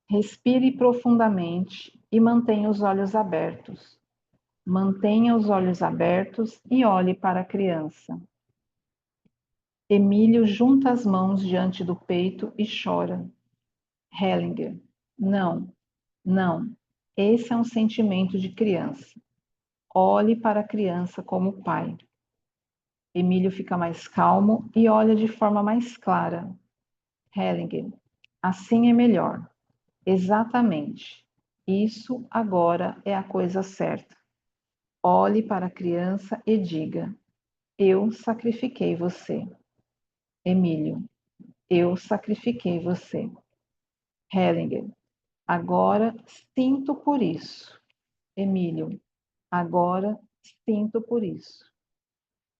Respire profundamente e mantenha os olhos abertos. Mantenha os olhos abertos e olhe para a criança. Emílio junta as mãos diante do peito e chora. Hellinger. Não, não. Esse é um sentimento de criança. Olhe para a criança como pai. Emílio fica mais calmo e olha de forma mais clara. Hellinger. Assim é melhor. Exatamente. Isso agora é a coisa certa. Olhe para a criança e diga: eu sacrifiquei você. Emílio. Eu sacrifiquei você. Hellinger. Agora sinto por isso. Emílio. Agora sinto por isso.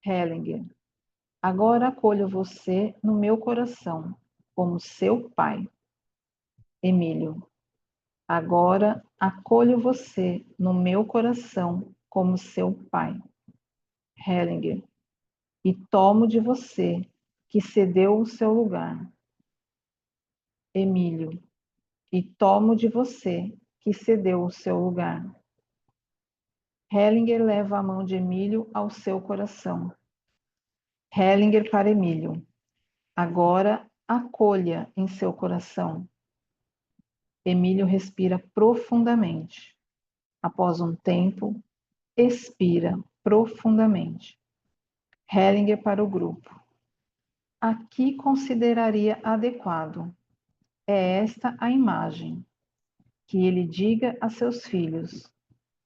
Hellinger. Agora acolho você no meu coração, como seu pai. Emílio. Agora acolho você no meu coração como seu pai, Hellinger, e tomo de você, que cedeu o seu lugar, Emílio, e tomo de você, que cedeu o seu lugar. Hellinger leva a mão de Emílio ao seu coração. Hellinger para Emílio. Agora acolha em seu coração. Emílio respira profundamente. Após um tempo, expira profundamente. Hellinger para o grupo. Aqui consideraria adequado. É esta a imagem. Que ele diga a seus filhos: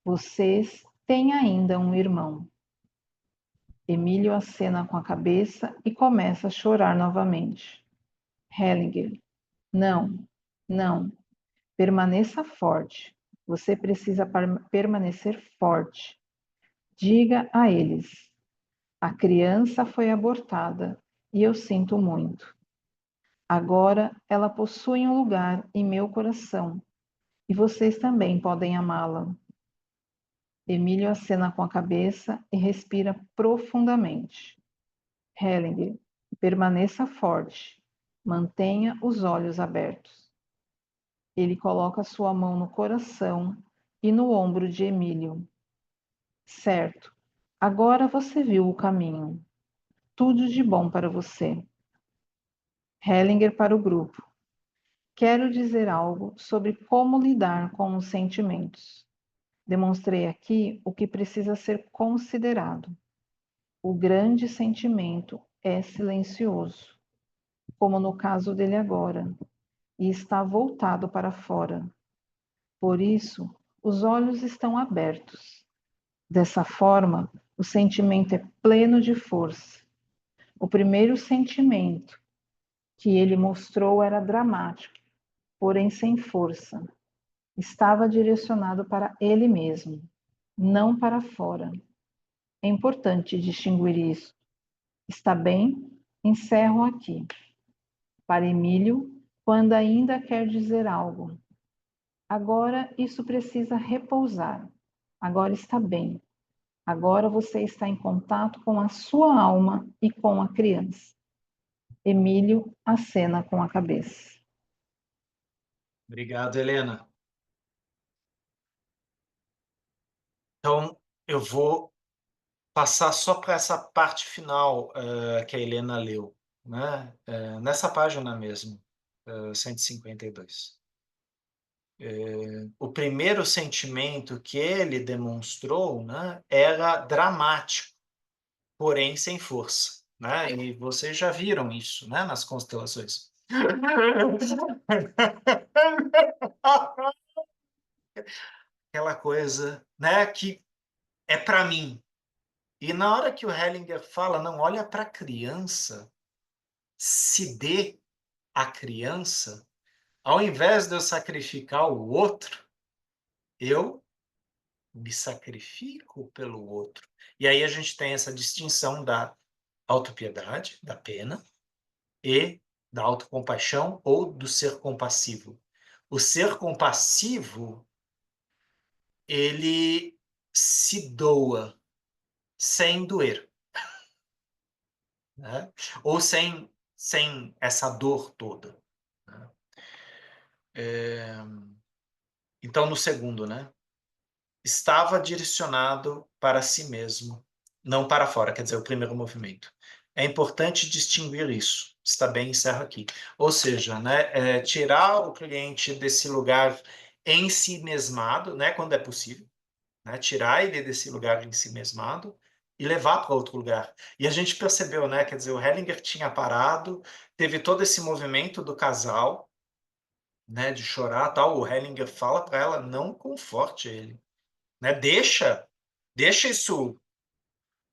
vocês têm ainda um irmão. Emílio acena com a cabeça e começa a chorar novamente. Hellinger: não, não. Permaneça forte. Você precisa permanecer forte. Diga a eles: a criança foi abortada e eu sinto muito. Agora ela possui um lugar em meu coração e vocês também podem amá-la. Emílio acena com a cabeça e respira profundamente. Hellinger, permaneça forte. Mantenha os olhos abertos. Ele coloca sua mão no coração e no ombro de Emílio. Certo. Agora você viu o caminho. Tudo de bom para você. Hellinger para o grupo. Quero dizer algo sobre como lidar com os sentimentos. Demonstrei aqui o que precisa ser considerado. O grande sentimento é silencioso, como no caso dele agora, e está voltado para fora. Por isso, os olhos estão abertos. Dessa forma, o sentimento é pleno de força. O primeiro sentimento que ele mostrou era dramático, porém sem força. Estava direcionado para ele mesmo, não para fora. É importante distinguir isso. Está bem? Encerro aqui. Para Emílio, quando ainda quer dizer algo. Agora isso precisa repousar. Agora está bem. Agora você está em contato com a sua alma e com a criança. Emílio acena com a cabeça. Obrigado, Helena. Então, eu vou passar só para essa parte final que a Helena leu, né? Nessa página mesmo, 152. O primeiro sentimento que ele demonstrou, né, era dramático, porém sem força, né? E vocês já viram isso, né, nas constelações. Aquela coisa, né, que é para mim. E na hora que o Hellinger fala, não, olha para a criança, se dê à criança, ao invés de eu sacrificar o outro, eu me sacrifico pelo outro. E aí a gente tem essa distinção da autopiedade, da pena, e da autocompaixão ou do ser compassivo. O ser compassivo, ele se doa sem doer, né? Ou sem essa dor toda, né? Então, no segundo, né? Estava direcionado para si mesmo, não para fora, quer dizer, o primeiro movimento. É importante distinguir isso. Está bem, encerro aqui. Ou seja, né, tirar o cliente desse lugar em si mesmado, né, quando é possível, né, tirar ele desse lugar em si mesmado e levar para outro lugar. E a gente percebeu, né, quer dizer, o Hellinger tinha parado, teve todo esse movimento do casal, né, de chorar, tal. O Hellinger fala para ela, não conforte ele, né? Deixa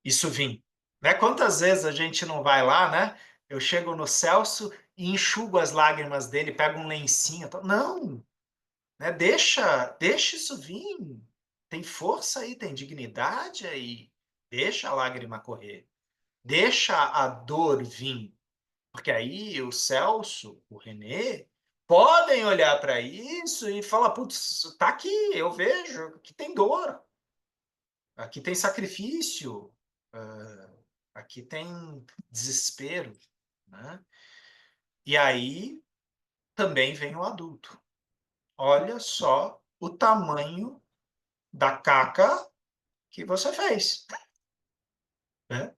isso vir, né? Quantas vezes a gente não vai lá, né? Eu chego no Celso e enxugo as lágrimas dele, pego um lencinho, não, né? Deixa isso vir. Tem força aí, tem dignidade aí. Deixa a lágrima correr. Deixa a dor vir. Porque aí o Celso, o René, podem olhar para isso e falar, putz, está aqui, eu vejo que tem dor, aqui tem sacrifício, aqui tem desespero, né? E aí também vem o adulto. Olha só o tamanho da caca que você fez, né?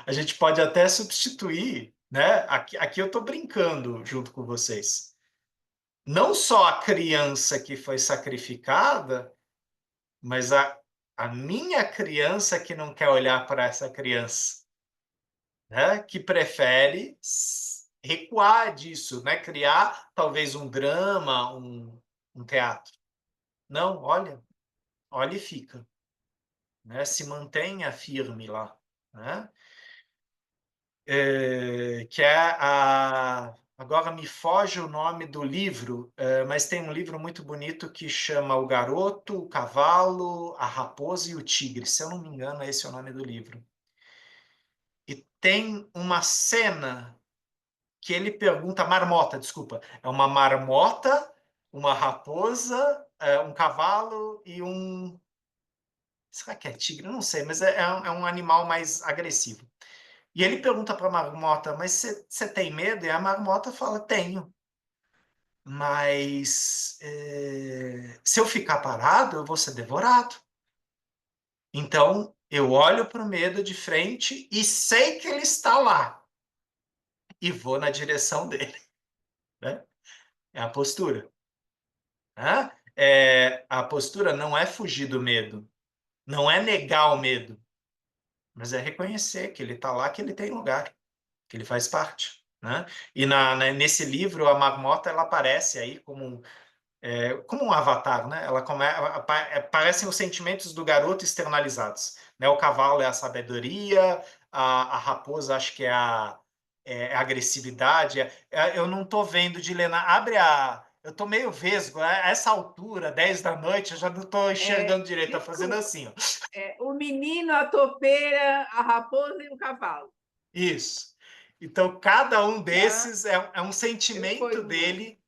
A gente pode até substituir, né? Aqui eu estou brincando junto com vocês. Não só a criança que foi sacrificada, mas a minha criança que não quer olhar para essa criança, né? Que prefere recuar disso, né? Criar talvez um drama, um teatro. Não, olha e fica, né? Se mantenha firme lá, né? Que é agora me foge o nome do livro, mas tem um livro muito bonito que chama O Garoto, o Cavalo, a Raposa e o Tigre. Se eu não me engano, esse é o nome do livro. E tem uma cena que ele pergunta, marmota, desculpa, é uma marmota, uma raposa, um cavalo e um... Será que é tigre? Eu não sei, mas é um animal mais agressivo. E ele pergunta para a marmota, mas você tem medo? E a marmota fala, tenho. Mas se eu ficar parado, eu vou ser devorado. Então, eu olho para o medo de frente e sei que ele está lá. E vou na direção dele. Né? É a postura. Né? A postura não é fugir do medo. Não é negar o medo. Mas é reconhecer que ele está lá, que ele tem lugar. Que ele faz parte. Né? E nesse livro, a marmota ela aparece aí como um avatar, né? Parecem os sentimentos do garoto externalizados. Né? O cavalo é a sabedoria, a raposa acho que é a agressividade. Eu não estou vendo, Dilena, eu estou meio vesgo, a essa altura, 10 da noite, eu já não estou enxergando direito, estou fazendo assim. Ó. O menino, a topeira, a raposa e o cavalo. Isso. Então, cada um desses é um sentimento dele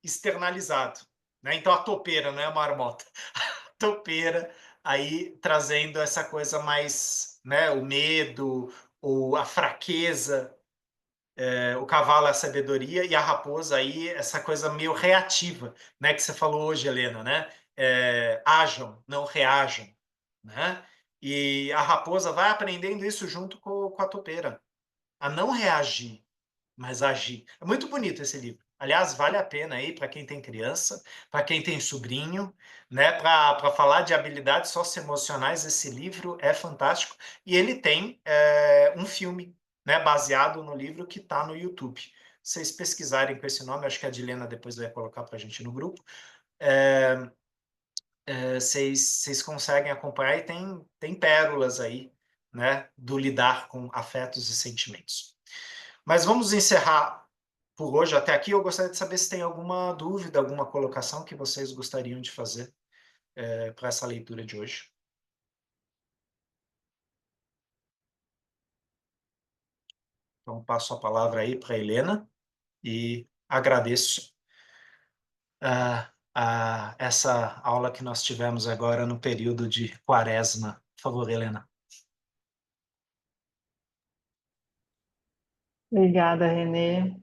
externalizado. Né? Então, a topeira, não é a marmota. A topeira, aí trazendo essa coisa mais, né, o medo, ou a fraqueza, o cavalo é a sabedoria, e a raposa aí, essa coisa meio reativa, né, que você falou hoje, Helena, né? Ajam, não reajam. Né? E a raposa vai aprendendo isso junto com a topeira, a não reagir, mas agir. É muito bonito esse livro. Aliás, vale a pena aí para quem tem criança, para quem tem sobrinho, né? Para falar de habilidades socioemocionais, esse livro é fantástico. E ele tem um filme, né, baseado no livro que está no YouTube. Se vocês pesquisarem com esse nome, acho que a Dilena depois vai colocar para a gente no grupo. Vocês conseguem acompanhar e tem pérolas aí, né, do lidar com afetos e sentimentos. Mas vamos encerrar por hoje até aqui. Eu gostaria de saber se tem alguma dúvida, alguma colocação que vocês gostariam de fazer para essa leitura de hoje. Então, passo a palavra aí para a Helena e agradeço essa aula que nós tivemos agora no período de quaresma. Por favor, Helena. Obrigada, Renê.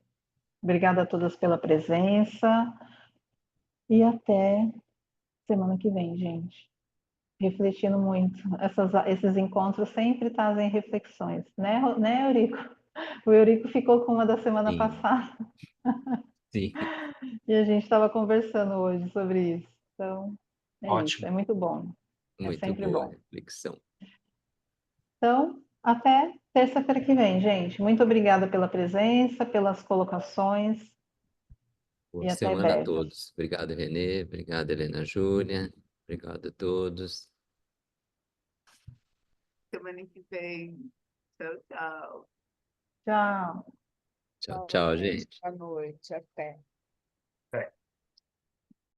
Obrigada a todas pela presença. E até semana que vem, gente. Refletindo muito. Esses encontros sempre trazem reflexões, né, Eurico? O Eurico ficou com uma da semana Sim, passada sim, e a gente estava conversando hoje sobre isso. Então, é isso, Ótimo. é muito bom. É muito sempre boa bom. reflexão. Então, até terça-feira que vem, gente. Muito obrigada pela presença, pelas colocações e Boa até semana a breve. todos. Obrigado, Renê. Obrigado, Helena Júlia. Obrigado a todos. Semana que vem. Tchau, tchau. Tchau. Tchau, tchau, gente. Boa noite. Até. É.